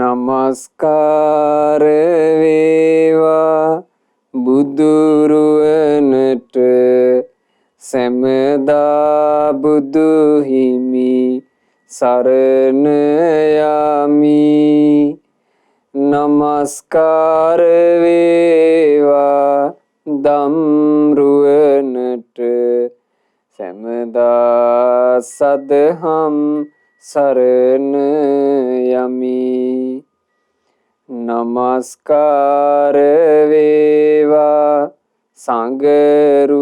නමස්කාර වේවා බුදුරුවනට සැමදා බුදු හිමි සරණ යමි. නමස්කාර වේවා ධම්රුවනට සැමදා සදහම් සරණ යමි. නමස්කාර වේවා සංඝරුවනට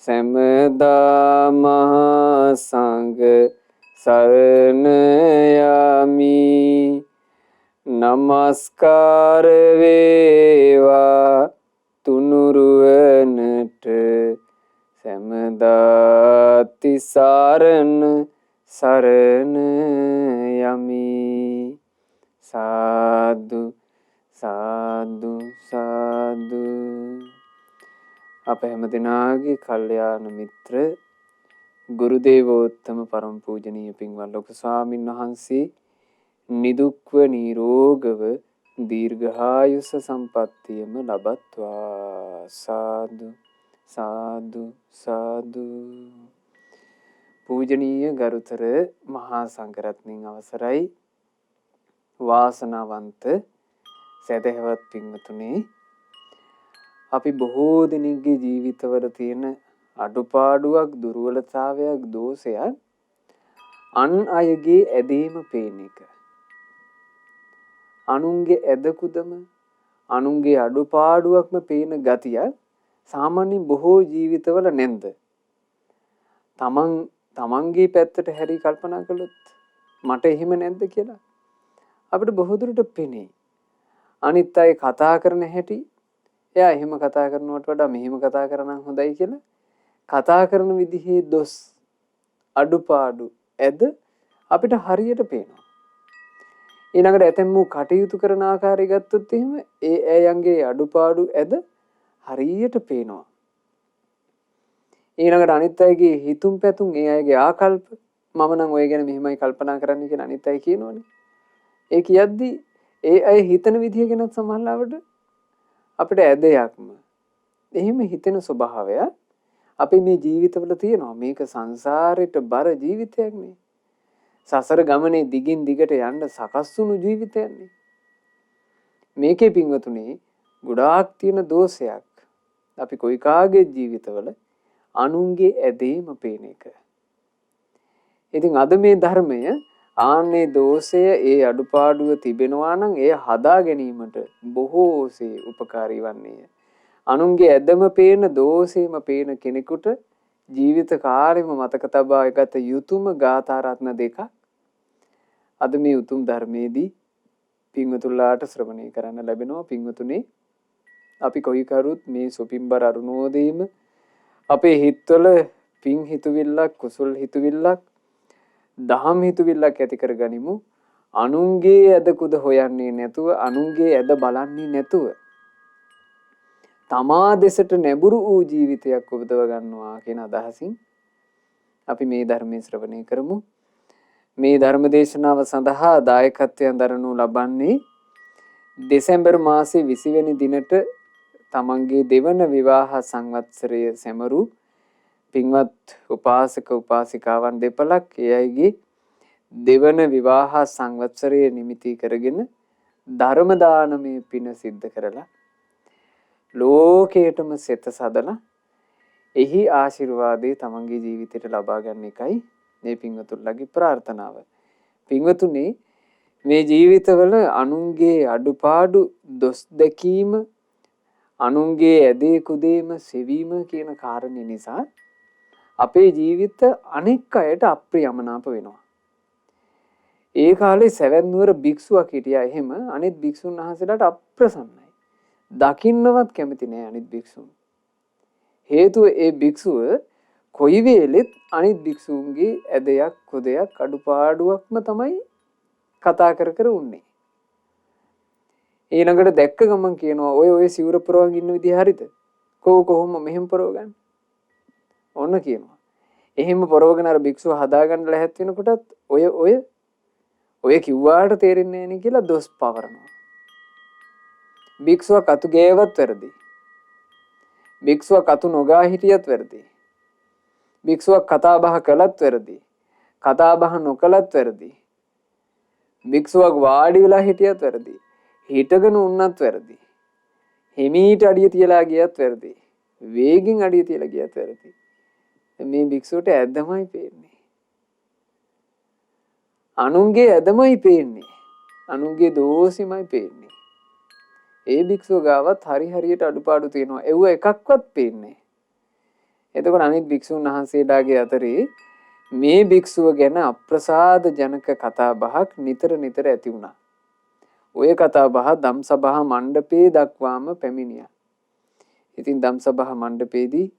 සැමදා මහා සංඝ සරණ යමි. නමස්කාර වේවා තුනුරුවනට සැමදා තිසරණ සරණ යමි. සාදු සාදු සාදු. අප හැම දිනාගේ කල්යාණ මිත්‍ර ගුරු දේවෝත්තම පරම පූජනීය පින්වත් ලොකු ස්වාමින් වහන්සේ නිදුක්ව නිරෝගව දීර්ඝායුෂ සම්පන්නියම ලබත්වා. සාදු සාදු සාදු. පූජනීය ගරුතර මහා සංඝරත්නයන් අවසරයි. වාසනාවන්ත සදහවත් පින්වතුනි, අපි බොහෝ දෙනෙක්ගේ ජීවිතවල තියෙන අඩුපාඩුවක්, දුර්වලතාවයක්, දෝෂයක් අන් අයගේ ඇදීම පේන එක. අනුන්ගේ ඇදකුදම, අනුන්ගේ අඩුපාඩුවක්ම පේන ගතිය සාමාන්‍ය බොහෝ ජීවිතවල නැන්ද? තමන්ගේ පැත්තට හැරි කල්පනා කළොත් මට එහෙම නැද්ද කියලා අපිට බොහෝ දුරට පෙනේ. අනිත් අය කතා කරන හැටි, එයා එහෙම කතා කරනවට වඩා මෙහෙම කතා කරනම් හොඳයි කියලා කතා කරන විදිහේ දොස්, අඩුපාඩු, ඇද අපිට හරියට පේනවා. ඊළඟට ඇතැම් වූ කටයුතු කරන ආකාරය ගත්තොත් එහෙම ඒ අයගේ අඩුපාඩු, ඇද හරියට පේනවා. ඊළඟට අනිත් අයගේ හිතුම් පැතුම්, ඒ අයගේ ආකල්ප, මම නම් ඔය ගැන මෙහෙමයි කල්පනා කරන්න කියලා අනිත් අය කියනවනේ. ඒ කියද්දි ඒ අය හිතන විදිය ගැන සමහරවිට අපිට ඇදයක්ම. එහෙම හිතෙන ස්වභාවය අපේ මේ ජීවිතවල තියෙනවා. මේක සංසාරෙට බර ජීවිතයක් නේ. සසර ගමනේ දිගින් දිගට යන්න සකස් වුණු ජීවිතයක් නේ. මේකේ පින්වතුනි ගොඩාක් තියෙන දෝෂයක්. අපි කොයි කාගේ ජීවිතවල අනුන්ගේ ඇදීම පේන එක. ඉතින් අද මේ ධර්මය ආන්නේ දෝෂය, ඒ අඩුපාඩුව තිබෙනවා නම් ඒ හදා ගැනීමට බොහෝසේ උපකාරී වන්නේය. අනුන්ගේ ඇදම පේන, දෝෂේම පේන කෙනෙකුට ජීවිත කාලෙම මතක තබා ගත යුතුම ගාථා රත්න දෙකක් අද මේ උතුම් ධර්මයේදී පින්වතුන්ලාට ශ්‍රවණය කරන්න ලැබෙනවා. පින්වතුනි, අපි කොයි කරුත් මේ සොපින්බර අරුණෝදීම අපේ හිතවල පින් හිතුවිල්ලක්, කුසල් හිතුවිල්ලක්, දහම් හිතුවිල්ලක් ඇති කරගනිමු. අනුන්ගේ ඇද කුද හොයන්නේ නැතුව, අනුන්ගේ ඇද බලන්නේ නැතුව තමා දෙසට නැඹුරු වූ ජීවිතයක් උපදව ගන්නවා කියන අදහසින් අපි මේ ධර්මයේ ශ්‍රවණය කරමු. මේ ධර්ම දේශනාව සඳහා දායකත්වයෙන් දරනු ලබන්නේ දෙසැම්බර් මාසයේ 20 වෙනි දිනට තමන්ගේ දෙවන විවාහ සංවත්සරය සැමරු පින්වත් උපාසක උපාසිකාවන් දෙපළක්. ඒ අයගේ දෙවන විවාහ සංවත්සරය නිමිති කරගෙන ධර්ම දානමය පින සිද්ධ කරලා ලෝකයටම සෙත සදලා එහි ආශිර්වාදේ තමන්ගේ ජීවිතයට ලබා ගන්න එකයි මේ පින්වතුන්ලගේ ප්‍රාර්ථනාව. පින්වතුනි, මේ ජීවිතවල අනුන්ගේ අඩුපාඩු, දොස් දැකීම, අනුන්ගේ ඇදේ කුදේම සෙවීම කියන කාරණේ නිසා අපේ ජීවිත අනෙක් අයට අප්‍රියමනාප වෙනවා. ඒ කාලේ සැවැත් නුවර භික්ෂුවක් හිටියා. එහෙම අනිත් භික්ෂුන් වහන්සේලාට අප්‍රසන්නයි. දකින්නවත් කැමති නෑ අනිත් භික්ෂුන්. හේතුව ඒ භික්ෂුව කොයි වෙලෙත් අනිත් භික්ෂුන්ගේ ඇදයක්, කුදයක්, අඩුපාඩුවක්ම තමයි කතා කර කර උන්නේ. ඊළඟට දැක්ක ගමන් කියනවා, ඔය සිවුර පුරවගෙන ඉන්න විදිහ හරිද? කොහොම මෙහෙම පුරව ගන්න? ඔන්න කියනවා. එහෙම පොරවගෙන අර භික්ෂුව හදාගන්න ලැහැත් වෙනකොටත් ඔය කිව්වාට තේරෙන්නේ නැහැ නේ කියලා දොස් පවරනවා. භික්ෂුවක් අතු ගෑවත් වැරදි. භික්ෂුවක් අතු නොගා හිටියත් වැරදි. භික්ෂුවක් කතා බහ කළත් වැරදි. කතා බහ නොකළත් වැරදි. භික්ෂුවක් වාඩි වෙලා හිටියත් වැරදි. හිටගෙන උන්නත් වැරදි. හිමීට අඩිය තියලා ගියත් වැරදි. වේගින් අඩිය තියලා ගියත් වැරදි. මේ භික්ෂුවට ඇදමයි පේන්නේ. අනුන්ගේ ඇදමයි පේන්නේ. අනුන්ගේ දෝෂෙමයි පේන්නේ. ඒ භික්ෂුව ගාවත් හරි හරියට අඩුපාඩු තියෙනවා. ඒව එකක්වත් පේන්නේ. එතකොට අනිත් භික්ෂුන් වහන්සේලාගේ අතරේ මේ භික්ෂුව ගැන අප්‍රසාද ජනක කතා බහක් නිතර නිතර ඇති වුණා. ඔය කතා බහ ධම්සභා මණ්ඩපේ දක්වාම පැමිණියා. ඉතින් ධම්සභා මණ්ඩපේදී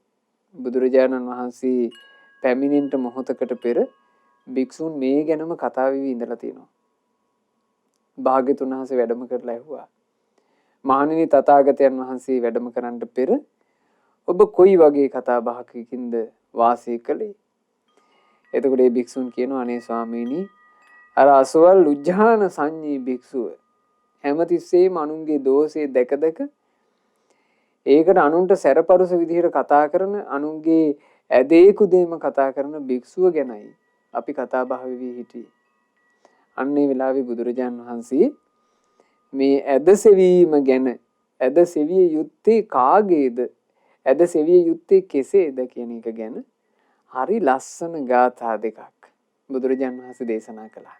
බුදුරජාණන් වහන්සේ පැමිණෙන්න මොහොතකට පෙර භික්ෂුන් මේ ගැනම කතා වෙවි ඉඳලා තියෙනවා. භාග්‍යතුන් වහන්සේ වැඩම කරලා ඇහුවා. මහණෙනි තථාගතයන් වහන්සේ වැඩම කරන්න පෙර ඔබ කොයි වගේ කතා බහකින්ද වාසය කළේ? එතකොට මේ භික්ෂුන් කියනවා අනේ ස්වාමීනි අර අසවල් උජ්ජාන සංඤී භික්ෂුව හැමතිස්සෙම අනුන්ගේ දෝෂේ දැක දැක ඒකට අනුන්ට සැරපරුස විදිහට කතා කරන අනුන්ගේ ඇදේකුදේම කතා කරන භික්ෂුව ගැනයි අපි කතා බහ වෙවි හිටියේ. අන්නේ වෙලාවේ බුදුරජාන් වහන්සේ මේ ඇද සෙවීම ගැන ඇද සෙවිය යුත්තේ කාගේද? ඇද සෙවිය යුත්තේ කෙසේද කියන එක ගැන හරි ලස්සන ගාථා දෙකක් බුදුරජාන් වහන්සේ දේශනා කළා.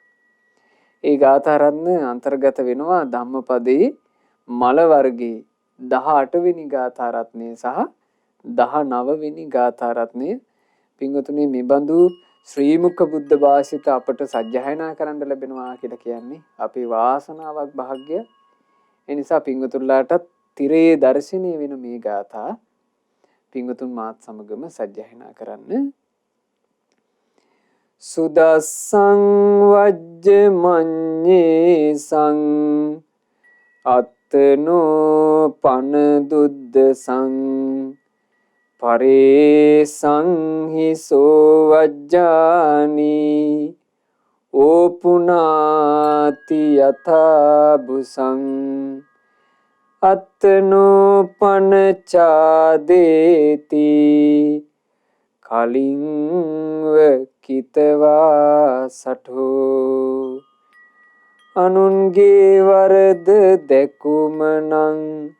ඒ ගාථා රත්න අන්තර්ගත වෙනවා ධම්මපදයේ මල වර්ගයේ 18 වෙනි ගාථා රත්නය සහ 19 වෙනි ගාථා රත්නය. පින්වතුනි මේ බඳු ශ්‍රී මුඛ බුද්ධ භාෂිත අපට සජ්ජායනා කරන්න ලැබෙනවා කියලා කියන්නේ අපේ වාසනාවක් භාග්‍ය. ඒ නිසා පින්වතුන්ලාටත් තිරේ දර්ශනීය වෙන මේ ගාථා පින්වතුන් මාත් සමගම සජ්ජායනා කරන්න. සුදස්සං වජ්ජමඤ්ඤේසං අත්තනෝ පන දුද්දසං පරේසං හිසෝ වජ්ජානි ඕපුනාති යථා බුසං අත්තනෝ පන චාදේති කලින්ව කිතවා සඨෝ. අනුන්ගේ වරද දැකුමනං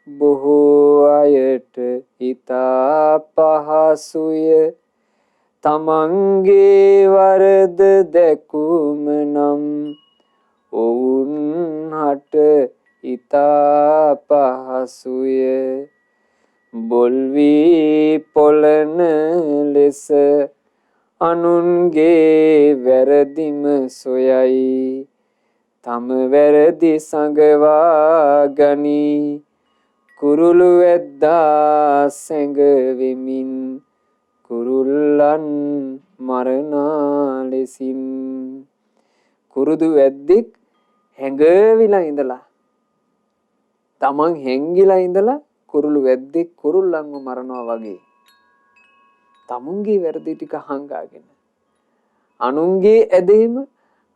බොහෝ අයට හිතා පහසුය. තමන්ගේ වරද දැකුමනම් ඔවුන් හට හිතා පහසුය. බොල්වී පොළන ලෙස අනුන්ගේ වැරදිම සොයයි. තම වැරදි සඟවා ගනී. කුරුළු වැද්දා සැඟවෙමින් කුරුල්ලන් මරණා ලෙසින්. කුරුදු වැද්දෙක් හැඟවිලා ඉඳලා තමන් හැංගිලා ඉඳලා කුරුළු වැද්දෙක් කුරුල්ලන්ව මරනවා වගේ තමුන්ගේ වැරදි ටික හංගාගෙන අනුන්ගේ ඇදීම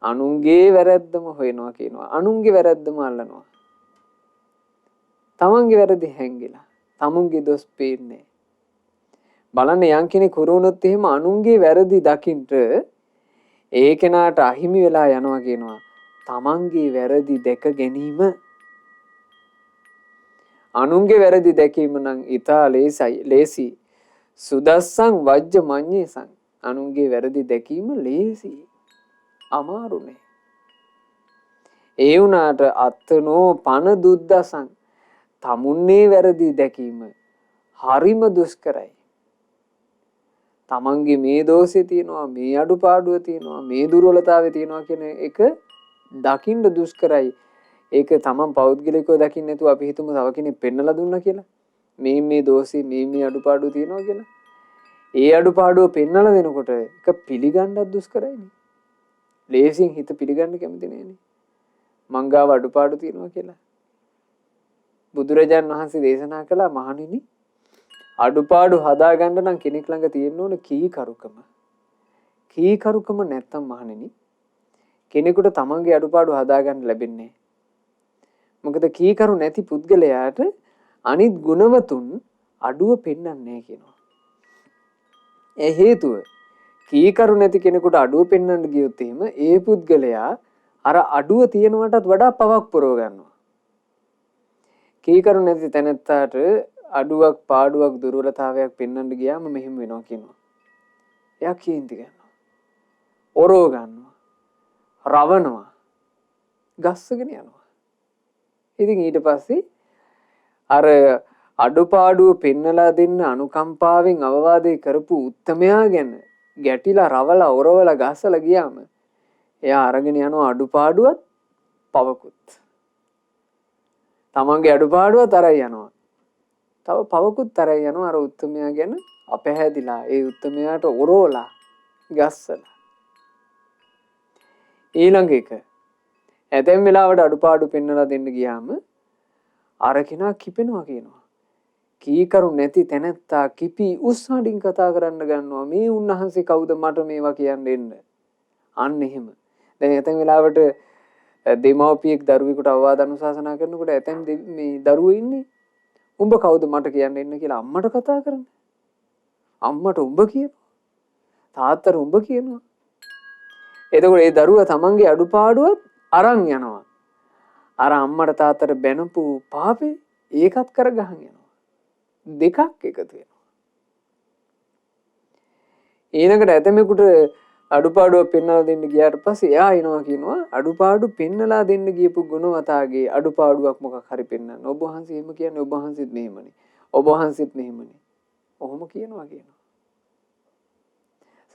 අනුන්ගේ වැරද්දම හොයනවා කියනවා. අනුන්ගේ වැරද්දම අල්ලනවා. තමන්ගේ වැරදි හැංගිලා තමුන්ගේ දොස් පේන්නේ. බලන්න යම් කෙනෙක් හුරුනොත් එහෙම අනුන්ගේ වැරදි දකින්න ඒ කෙනාට අහිමි වෙලා යනවා කියනවා. තමන්ගේ වැරදි දැක ගැනීම. අනුන්ගේ වැරදි දැකීම නම් ඊතා ලේසි. සුදස්සං වජ්ජ මඤ්ඤේසං. අනුන්ගේ වැරදි දැකීම ලේසි. අමාරු නෑ. ඒ වුණාට අත්තනෝ පන දුද්දසං. තමුන්නේ වැරදි දැකීම හරිම දුෂ්කරයි. තමන්ගේ මේ දෝෂේ තියෙනවා, මේ අඩුපාඩුව තියෙනවා, මේ දුර්වලතාවය තියෙනවා කියන එක දකින්න දුෂ්කරයි. ඒක තමන් පෞද්ගලිකව දකින්න නැතුව අපි හිතමු තව කෙනෙක් පෙන්නලා දුන්නා කියලා. මේ දෝෂේ මේ අඩුපාඩුව තියෙනවා කියලා. ඒ අඩුපාඩුව පෙන්නලා දෙනකොට ඒක පිළිගන්නත් දුෂ්කරයිනේ. ලේසියෙන් හිත පිළිගන්න කැමති නෑනේ. මංගාව අඩුපාඩු තියෙනවා කියලා. බුදුරජාන් වහන්සේ දේශනා කළා මහණෙනි අඩුපාඩු හදාගන්න නම් කෙනෙක් ළඟ තියෙන්න ඕන කීකරුකම. කීකරුකම නැත්තම් මහණෙනි කෙනෙකුට තමන්ගේ අඩුපාඩු හදාගන්න ලැබෙන්නේ. මොකද කීකරු නැති පුද්ගලයාට අනිත් ගුණවතුන් අඩුව පෙන්වන්නේ නැහැ කියනවා. ඒ හේතුව කීකරු නැති කෙනෙකුට අඩුව පෙන්වන්න ගියොත් එහෙම ඒ පුද්ගලයා අර අඩුව තියෙනවටත් වඩා පවක් පුරව ගන්නවා. කීකරු නැති තැනැත්තාට අඩුවක් පාඩුවක් දුර්වලතාවයක් පෙන්වන්න ගියාම මෙහෙම වෙනවා කියනවා. එයා කේන්ති ගන්නවා. ඔරව ගන්නවා. රවණවා. ගස්සගෙන යනවා. ඉතින් ඊට පස්සේ අර අඩුපාඩුව පෙන්නලා දෙන්න අනුකම්පාවෙන් අවවාදේ කරපු උත්තමයා ගැන ගැටිලා රවලා ඔරවලා ගස්සලා ගියාම එයා අරගෙන යනවා අඩුපාඩුවත් පවකුත්. තමන්ගේ අඩුපාඩුවත් අරයි යනවා. තව පවකුත් අරයි යනවා අර උත්තමයා ගැන අපහැදිලා ඒ උත්තමයාට ඔරවලා ගස්සලා. ඊළඟ එක ඇතැම් වෙලාවට අඩුපාඩු පෙන්නලා දෙන්න ගියාම අර කෙනා කිපෙනවා කියනවා. කීකරු නැති තැනැත්තා කිපි උස්සහඬින් කතා කරන්න ගන්නවා. මේ උන්වහන්සේ කවුද මට මේවා කියන්න එන්න. අන්න එහෙම. දැන් ඇතැම් වෙලාවට දෙමව්පියෙක් දරුවෙකුට අවවාද අනුශාසනා කරනකොට ඇතැම් මේ දරුවෝ ඉන්නේ උඹ කවුද මට කියන්න එන්න කියලා අම්මට කතා කරන්නේ. අම්මට උඹ කියනවා. තාත්තට උඹ කියනවා. එතකොට ඒ දරුවා තමන්ගේ අඩුපාඩුවත් අරන් යනවා. අර අම්මට තාත්තට බැනපු පාපේ ඒකත් කරගහන් යනවා. දෙකක් එකතු වෙනවා. ඊළඟට ඇතමෙකුට අඩුපාඩුව පෙන්වලා දෙන්න ගියාට පස්සේ එයා එනවා කියනවා අඩුපාඩු පෙන්වලා දෙන්න ගියපු ගුණවතාගේ අඩුපාඩුවක් මොකක් හරි පෙන්වන්න. ඔබ වහන්සේ එහෙම කියන්නේ ඔබ වහන්සේත් මෙහෙමනේ. ඔබ වහන්සේත් මෙහෙමනේ. ඔහොම කියනවා කියනවා.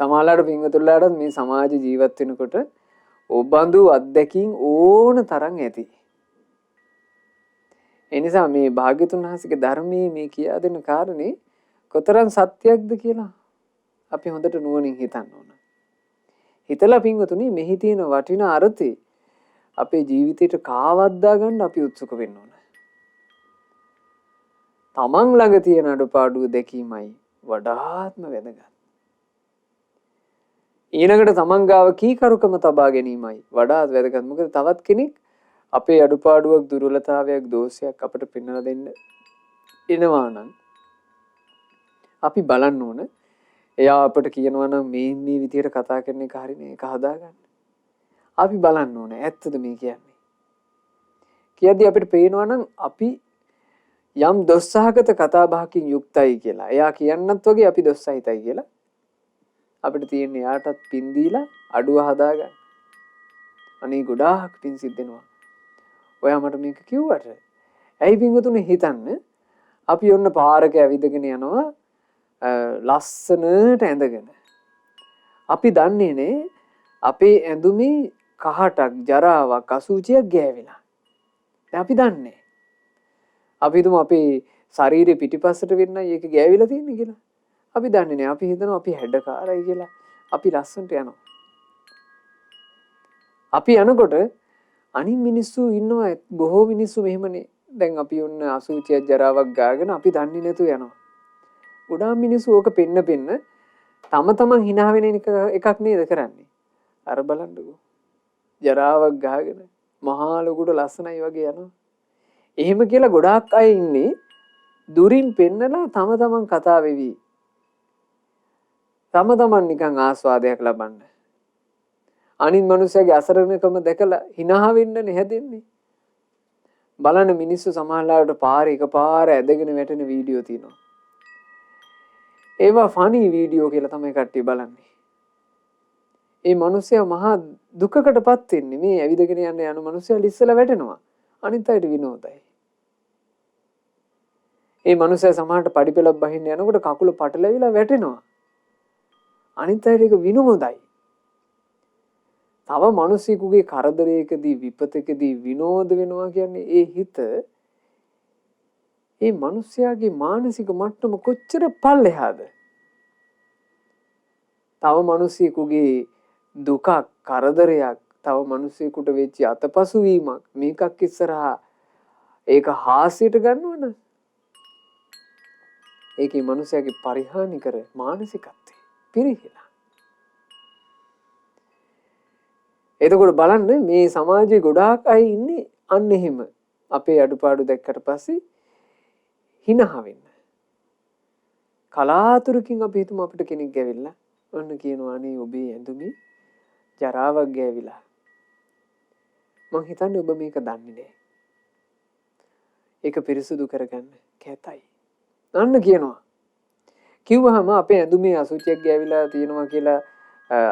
සමහරවිට පින්වතුන්ලාට මේ සමාජ ජීවත් වෙනකොට ඔබඳු අත්දැකීම් ඕන තරම් ඇති. ඒ නිසා මේ භාග්‍යතුන් වහන්සේගේ ධර්මයේ මේ කියා දෙන කාරණේ කොතරම් සත්‍යයක්ද කියලා අපි හොඳට නුවණින් හිතන්න ඕන. හිතලා පින්වතුනි මෙහි තියෙන වටිනා අර්ථය අපේ ජීවිතයට කාවද්දා ගන්න අපි උත්සුක වෙන්න ඕන. තමන් ළඟ තියෙන අඩුපාඩු දැකීමයි වඩාත්ම වැදගත්. ඊළඟට තමන් ගාව කීකරුකම තබා ගැනීමයි වඩාත් වැදගත්. මොකද තවත් කෙනෙක් අපේ අඩුපාඩුවක් දුර්වලතාවයක් දෝෂයක් අපිට පෙන්වලා දෙන්න එනවා නම් අපි බලන්න ඕන එයා අපිට කියනවා නම් මේ විදියට කතා කරන එක හරිනේ ඒක හදාගන්න. අපි බලන්න ඕන ඇත්තද මේ කියන්නේ. කියද්දි අපිට පේනවා නම් අපි යම් දොස්සහගත කතා බහකින් යුක්තයි කියලා. එයා කියන්නත් වගේ අපි දොස්සහිතයි කියලා. අපිට තියෙන යාටත් පින් දීලා අඩුව හදාගන්න. අනේ ගොඩාක් පින් සිද්ධ වෙනවා. ඔයා මට මේක කිව්වට ඇයි පින්වතුනි හිතන්න අපි ඔන්න පාරක ඇවිදගෙන යනවා ලස්සනට ඇඳගෙන. අපි දන්නේ නේ අපේ ඇඳුමේ කහටක් ජරාවක් අසුචියක් ගෑවිලා. දැන් අපි දන්නේ. අපි හිතමු අපේ ශරීරේ පිටිපස්සට වෙන්නයි ඒක ගෑවිලා තියෙන්නේ කියලා. අපි දන්නේ නැහැ. අපි හිතනවා අපි හැඩකාරයි කියලා. අපි ලස්සනට යනවා. අපි යනකොට අනිත් මිනිස්සු ඉන්නවා බොහෝ මිනිස්සු මෙහෙමනේ. දැන් අපි ඔන්න අසුචියක් ජරාවක් ගාගෙන අපි දන්නේ නැතුව යනවා. ගොඩාක් මිනිස්සු ඕක පෙන්න තම තමන් hina වෙන එකක් නේද කරන්නේ. අර බලන්නකෝ. ජරාවක් ගාගෙන මහා ලොකුට ලස්සනයි වගේ යනවා. එහෙම කියලා ගොඩාක් අය ඉන්නේ දුරින් පෙන්නලා තම තමන් කතා වෙවි. තම තමන් නිකන් ආස්වාදයක් ලබන්න. අනිත් මිනිස්සුගේ අසරණකම දැකලා hina වෙන්න හැදෙන්නේ. බලන්න මිනිස්සු සමහරවිට පාරේ එකපාර ඇදගෙන වැටෙන වීඩියෝ තියෙනවා. ඒවා ෆනි වීඩියෝ කියලා තමයි කට්ටිය බලන්නේ. ඒ මිනිස්සයා මහා දුකකටපත් වෙන්නේ. මේ ඇවිදගෙන යන මිනිස්සයා ඉස්සලා වැටෙනවා. අනිත් අයට විනෝදයි. ඒ මිනිස්සයා සමහරට පඩිපෙළක් බහින්න යනකොට කකුල පටලැවිලා වැටෙනවා. අනිත් අයට ඒක විනෝදයි. තව මිනිසෙකුගේ කරදරයකදී විපතකදී විනෝද වෙනවා කියන්නේ ඒ හිත ඒ මිනිස්යාගේ මානසික මට්ටම කොච්චර පල්ලෙහාද? තව මිනිසෙකුගේ දුකක් කරදරයක් තව මිනිසෙකුට වෙච්ච අතපසු වීමක් මේකක් ඉස්සරහා ඒක හාස්‍යයට ගන්නවද? ඒකේ මිනිසයාගේ පරිහානි කර මානසිකත්වය පිරිහිලා. එතකොට බලන්න මේ සමාජයේ ගොඩාක් අය ඉන්නේ අන්න එහෙම. අපේ අඩුපාඩු දැක්කට පස්සේ හිනහ වෙන්න. කලාතුරකින් අපි හිතමු අපිට කෙනෙක් ගැවිලා ඔන්න කියනවා අනේ ඔබේ ඇඳුමේ ජරාවක් ගෑවිලා. මං හිතන්නේ ඔබ මේක දන්නේ නැහැ. ඒක පිරිසුදු කරගන්න කැතයි. අන්න කියනවා. කිව්වහම අපේ ඇඳුමේ අසුචියක් ගෑවිලා තියෙනවා කියලා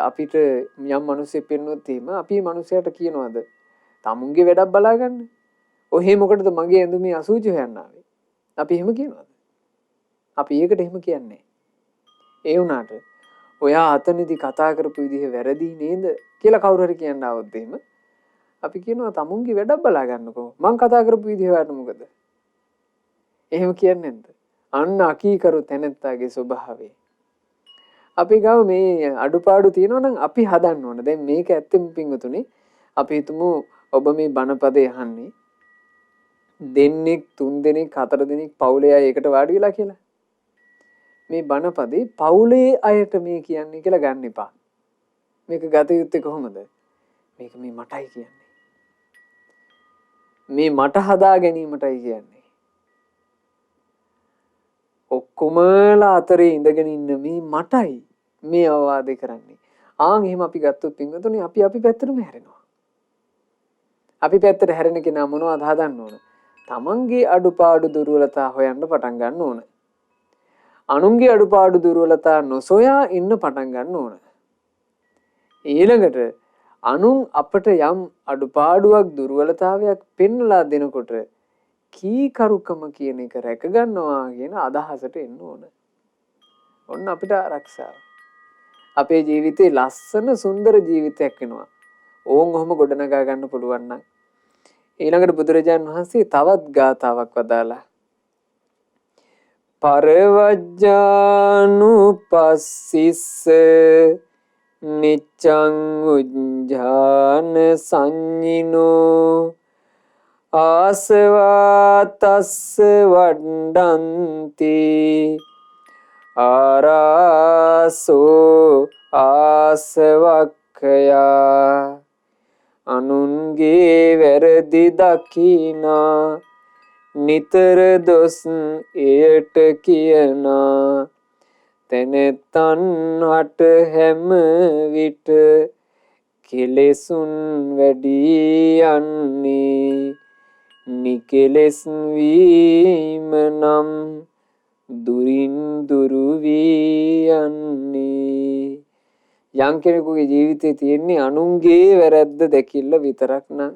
අපිට යම් මිනිස්සෙක් පෙන්වුවොත් එහෙම අපි මිනිසයාට කියනවාද තමුන්ගේ වැඩක් බලාගන්න. ඔහේ මොකටද මගේ ඇඳුමේ අසුචි හොයන්න ආවේ? අපි එහෙම කියනවාද? අපි ඒකට එහෙම කියන්නේ. ඒ වුණාට ඔයා අතනදී කතා කරපු විදිහ වැරදි නේද කියලා කවුරු හරි කියන්න આવොත් එහෙම අපි කියනවා තමුන්ගේ වැඩක් බලා ගන්නකෝ. මං කතා කරපු විදිහ වට මොකද? එහෙම කියන්නේ නැද්ද? අන්න අකීකරු තැනැත්තාගේ ස්වභාවය. අපි ගාව මේ අඩුපාඩු තියෙනවා නම් අපි හදන්න ඕන. දැන් මේක ඇත්තෙම පිංගුතුනේ අපි හිතමු ඔබ මේ බණපදේ අහන්නේ දෙන්නෙක් තුන් දෙනෙක් හතර දෙනෙක් පවුලේ අය එකට වාඩි වෙලා කියලා. මේ බණපදේ පවුලේ අයට මේ කියන්නේ කියලා ගන්න එපා. මේක ගත යුත්තේ කොහොමද? මේක මේ මටයි කියන්නේ. මේ මට හදා ගැනීමටයි කියන්නේ. ඔක්කොමලා අතරේ ඉඳගෙන ඉන්න මේ මටයි මේ අවවාද කරන්නේ. ආන් එහෙම අපි ගත්තොත් පින්වතුනි අපි පැත්තටම හැරෙනවා. අපි පැත්තට හැරෙන කෙනා මොනවද හදන්න ඕන? තමන්ගේ අඩුපාඩු දුර්වලතා හොයන්න පටන් ගන්න ඕන. අනුන්ගේ අඩුපාඩු දුර්වලතා නොසොයා ඉන්න පටන් ගන්න ඕන. ඊළඟට අනුන් අපට යම් අඩුපාඩුවක් දුර්වලතාවයක් පෙන්වලා දෙනකොට කීකරුකම කියන එක රැක ගන්නවා කියන අදහසට එන්න ඕන. ඔන්න අපිට ආරක්ෂාව. අපේ ජීවිතේ ලස්සන සුන්දර ජීවිතයක් වෙනවා. ඕන් ඔහොම ගොඩනගා ගන්න පුළුවන් නම්. ඊළඟට බුදුරජාණන් වහන්සේ තවත් ගාථාවක් වදාලා. පරවජ්ජානුපස්සිස්ස නිච්ඡං උජ්ජාන සංඤිනෝ ආසවාතස්ස වඩ්ඩන්ති ආරාසෝ ආසවක්ඛයා අනුන්ගේ වැරදි දකිනා නිතර දොස් එයට කියනා තැනැත්තන් හට හැම විට කෙලෙසුන් වැඩි යන්නේ නිකෙලෙස් වීම නම් දුරින් දුරු වී යන්නේ. යම් කෙනෙකුගේ ජීවිතේ තියෙන්නේ අනුන්ගේ වැරද්ද දැකිල්ල විතරක් නම්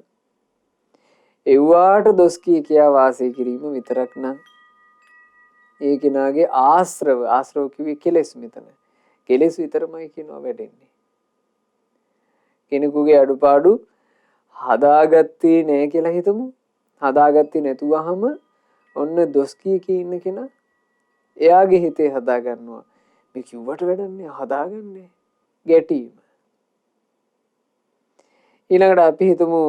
එව්වාට දොස් කියා වාසය කිරීම විතරක් නම් ඒ කෙනාගේ ආශ්‍රව කිව්වේ කෙලෙස් මෙතන. කෙලෙස් විතරමයි කියනවා වැඩෙන්නේ. කෙනෙකුගේ අඩුපාඩු හදාගත්තේ නෑ කියලා හිතමු. හදාගත්තේ නැතුවහම ඔන්න දොස් කී ඉන්න කෙනා එයාගේ හිතේ හදා ගන්නවා. මේ කිව්වට වැඩන්නේ හදාගන්නේ ගැටීම. ඊළඟට අපි හිතමු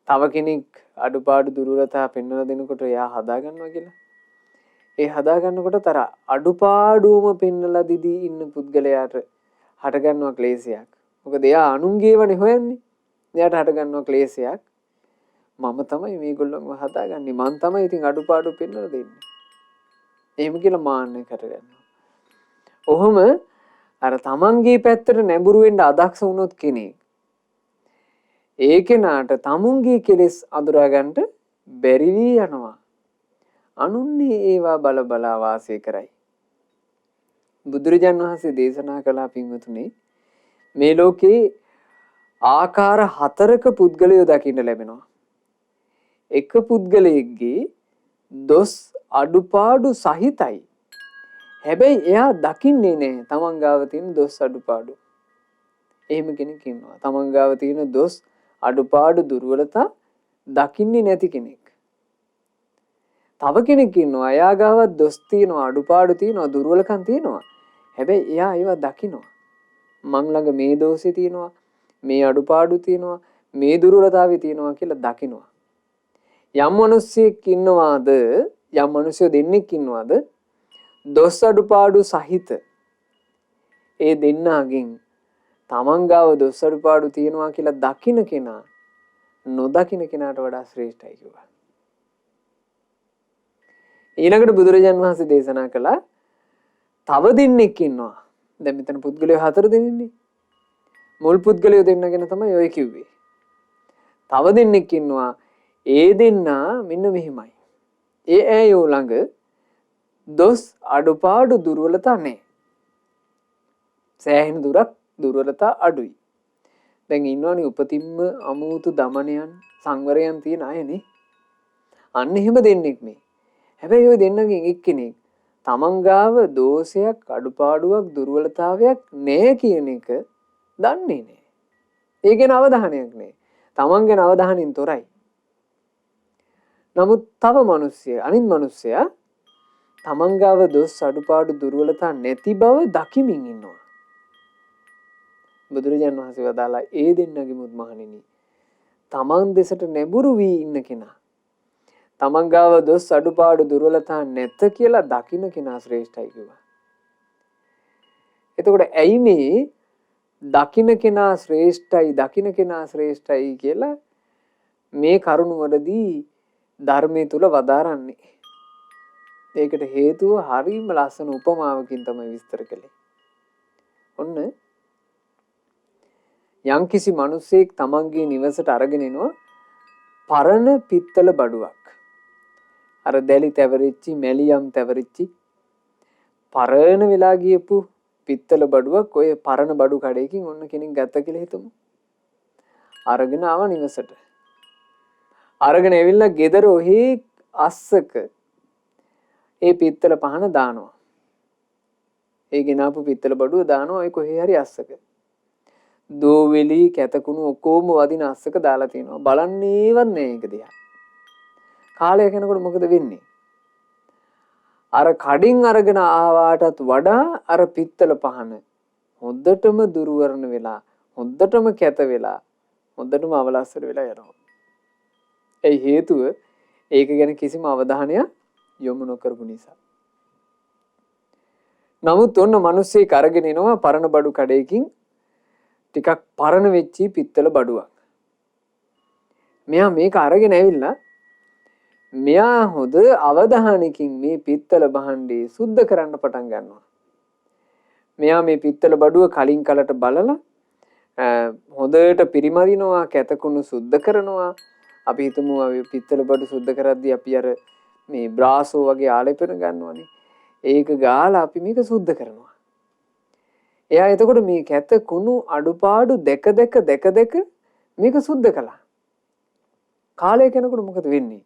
තව කෙනෙක් අඩුපාඩු දුර්වලතා පෙන්වලා දෙනකොට එයා හදා ගන්නවා කියලා. ඒ හදා ගන්නකොට තර අඩුපාඩුවම පෙන්වලා දිදී ඉන්න පුද්ගලයාට හට ගන්නවා ක්ලේශයක්. මොකද එයා අනුන්ගේවනේ හොයන්නේ. එයාට හට ගන්නවා ක්ලේශයක්. මම තමයි මේගොල්ලන්ව හදාගන්නේ. මං තමයි ඉතින් අඩුපාඩු පෙන්වලා දෙන්නේ. එහෙම කියලා මාන්නය කරගන්නවා. ඔහොම අර තමන්ගේ පැත්තට නැඹුරු වෙන්න අදක්ෂ වුණොත් කෙනෙක් ඒ කෙනාට තමුන්ගේ කෙලෙස් අඳුරා ගන්නට බැරි වී යනවා. අනුන්නේ ඒවා බල බලා වාසය කරයි. බුදුරජාන් වහන්සේ දේශනා කළා පින්වතුනි මේ ලෝකේ ආකාර 4ක පුද්ගලයෝ දකින්න ලැබෙනවා. එක පුද්ගලයෙක්ගේ දොස් අඩුපාඩු සහිතයි. හැබැයි එයා දකින්නේ නැහැ තමන් ගාව තියෙන දොස් අඩුපාඩු. එහෙම කෙනෙක් ඉන්නවා. තමන් ගාව තියෙන දොස් අඩුපාඩු දුර්වලතා දකින්නේ නැති කෙනෙක්. තව කෙනෙක් ඉන්නවා. එයා ගාව දොස් තියෙනවා, අඩුපාඩු තියෙනවා, දුර්වලකම් තියෙනවා. හැබැයි එයා ඒවා දකිනවා. මං ළඟ මේ දෝෂේ තියෙනවා, මේ අඩුපාඩු තියෙනවා, මේ දුර්වලතාවය තියෙනවා කියලා දකිනවා. යම් මිනිස්සෙක් ඉන්නවාද, යම් මිනිස්සු දෙන්නෙක් ඉන්නවාද දොස් අඩුපාඩු සහිත ඒ දෙන්නාගෙන් තමන් ගාව දොස් අඩුපාඩු තියෙනවා කියලා දකින්න කෙනා නොදකින්න කෙනාට වඩා ශ්‍රේෂ්ඨයි කිව්වා. ඊළඟට බුදුරජාන් වහන්සේ දේශනා කළා තව දෙන්නෙක් ඉන්නවා. දැන් මෙතන පුද්ගලයෝ 4 දෙනෙන්නේ. මුල් පුද්ගලයෝ දෙන්න ගැන තමයි ඔය කිව්වේ. තව දෙන්නෙක් ඉන්නවා. ඒ දෙන්නා මෙන්න මෙහිමයි. ඒ ඇයෝ ළඟ දොස් අඩුපාඩු දුර්වලතා නැහැ. සෑහෙන දුරක් දුර්වලතා අඩුයි. දැන් ඉන්නවනේ උපතින්ම අමූතු දමනයන් සංවරයන් තියෙන අයනේ. අන්න එහෙම දෙන්නෙක් මේ. හැබැයි ওই දෙන්නගෙන් එක්කෙනෙක් තමන් ගාව දෝෂයක් අඩුපාඩුවක් දුර්වලතාවයක් නැහැ කියන එක දන්නේ නැහැ. ඒ ගැන අවධානයක් නැහැ. තමන් ගැන අවධානයෙන් තොරයි. නමුත් තව අනිත් මිනිස්සයා තමන් ගාව දොස් අඩුපාඩු දුර්වලතා නැති බව දකිමින් ඉන්නවා. බුදුරජාණන් වහන්සේ වදාලා ඒ දෙන්නගෙමුත් මහණෙනි තමන් දෙසට නැඹුරු වී ඉන්න කෙනා තමන් ගාව දොස් අඩුපාඩු දුර්වලතා නැත කියලා දකින්න කෙනා ශ්‍රේෂ්ඨයි කිව්වා. එතකොට ඇයි මේ දකින්න කෙනා ශ්‍රේෂ්ඨයි කියලා මේ කරුණ වලදී ධර්මයේ තුල වදාරන්නේ? ඒකට හේතුව හරිම ලස්සන උපමාවකින් තමයි විස්තර කළේ. ඔන්න යම්කිසි මිනිසෙක් තමන්ගේ නිවසට අරගෙන එනවා පරණ පිත්තල බඩුවක්. අර දැලි තැවරිච්චි, මැලියම් තැවරිච්චි පරණ වෙලා ගියපු පිත්තල බඩුවක් ඔය පරණ බඩු කඩේකින් ඔන්න කෙනෙක් ගත්ත කියලා හිතමු. අරගෙන ආව නිවසට. අරගෙන ඇවිල්ලා ගෙදර ඔහි අස්සක ඒ පිත්තල පහන දානවා. ඒ ගෙනාපු පිත්තල බඩුව දානවා ඒ කොහේ හරි අස්සක. දෝවිලි කැතකුණු ඔක්කොම වදින අස්සක දාලා තිනවා. බලන්නේවත් නෑ ඒක දිහා. කාලයක් යනකොට මොකද වෙන්නේ? අර කඩින් අරගෙන ආවාටත් වඩා අර පිත්තල පහන හොද්දටම දුර්වර්ණ වෙලා, හොද්දටම කැත වෙලා, හොද්දටම අවලස්සර වෙලා යනවා. ඒ හේතුව ඒක ගැන කිසිම අවධානයක් යොමු නොකරපු නිසා. නමුත් ඔන්න මිනිස්සෙක් අරගෙන එනවා පරණ බඩු කඩේකින් ටිකක් පරණ වෙච්චි පිත්තල බඩුවක්. මෙයා මේක අරගෙන ඇවිල්ලා මෙයා හොඳ අවධානයකින් මේ පිත්තල භාණ්ඩේ සුද්ධ කරන්න පටන් ගන්නවා. මෙයා මේ පිත්තල බඩුව කලින් කලට බලලා හොඳට පිරිමදිනවා, කැතකුණු සුද්ධ කරනවා. අපි හිතමු අපි පිත්තල බඩු සුද්ධ කරද්දී අපි අර මේ බ්‍රාසෝ වගේ ආලේපන ගන්නවනේ. ඒක ගාලා අපි මේක සුද්ධ කරනවා. එයා එතකොට මේ කැත කුණු අඩුපාඩු දැක මේක සුද්ධ කළා. කාලයක් යනකොට මොකද වෙන්නේ?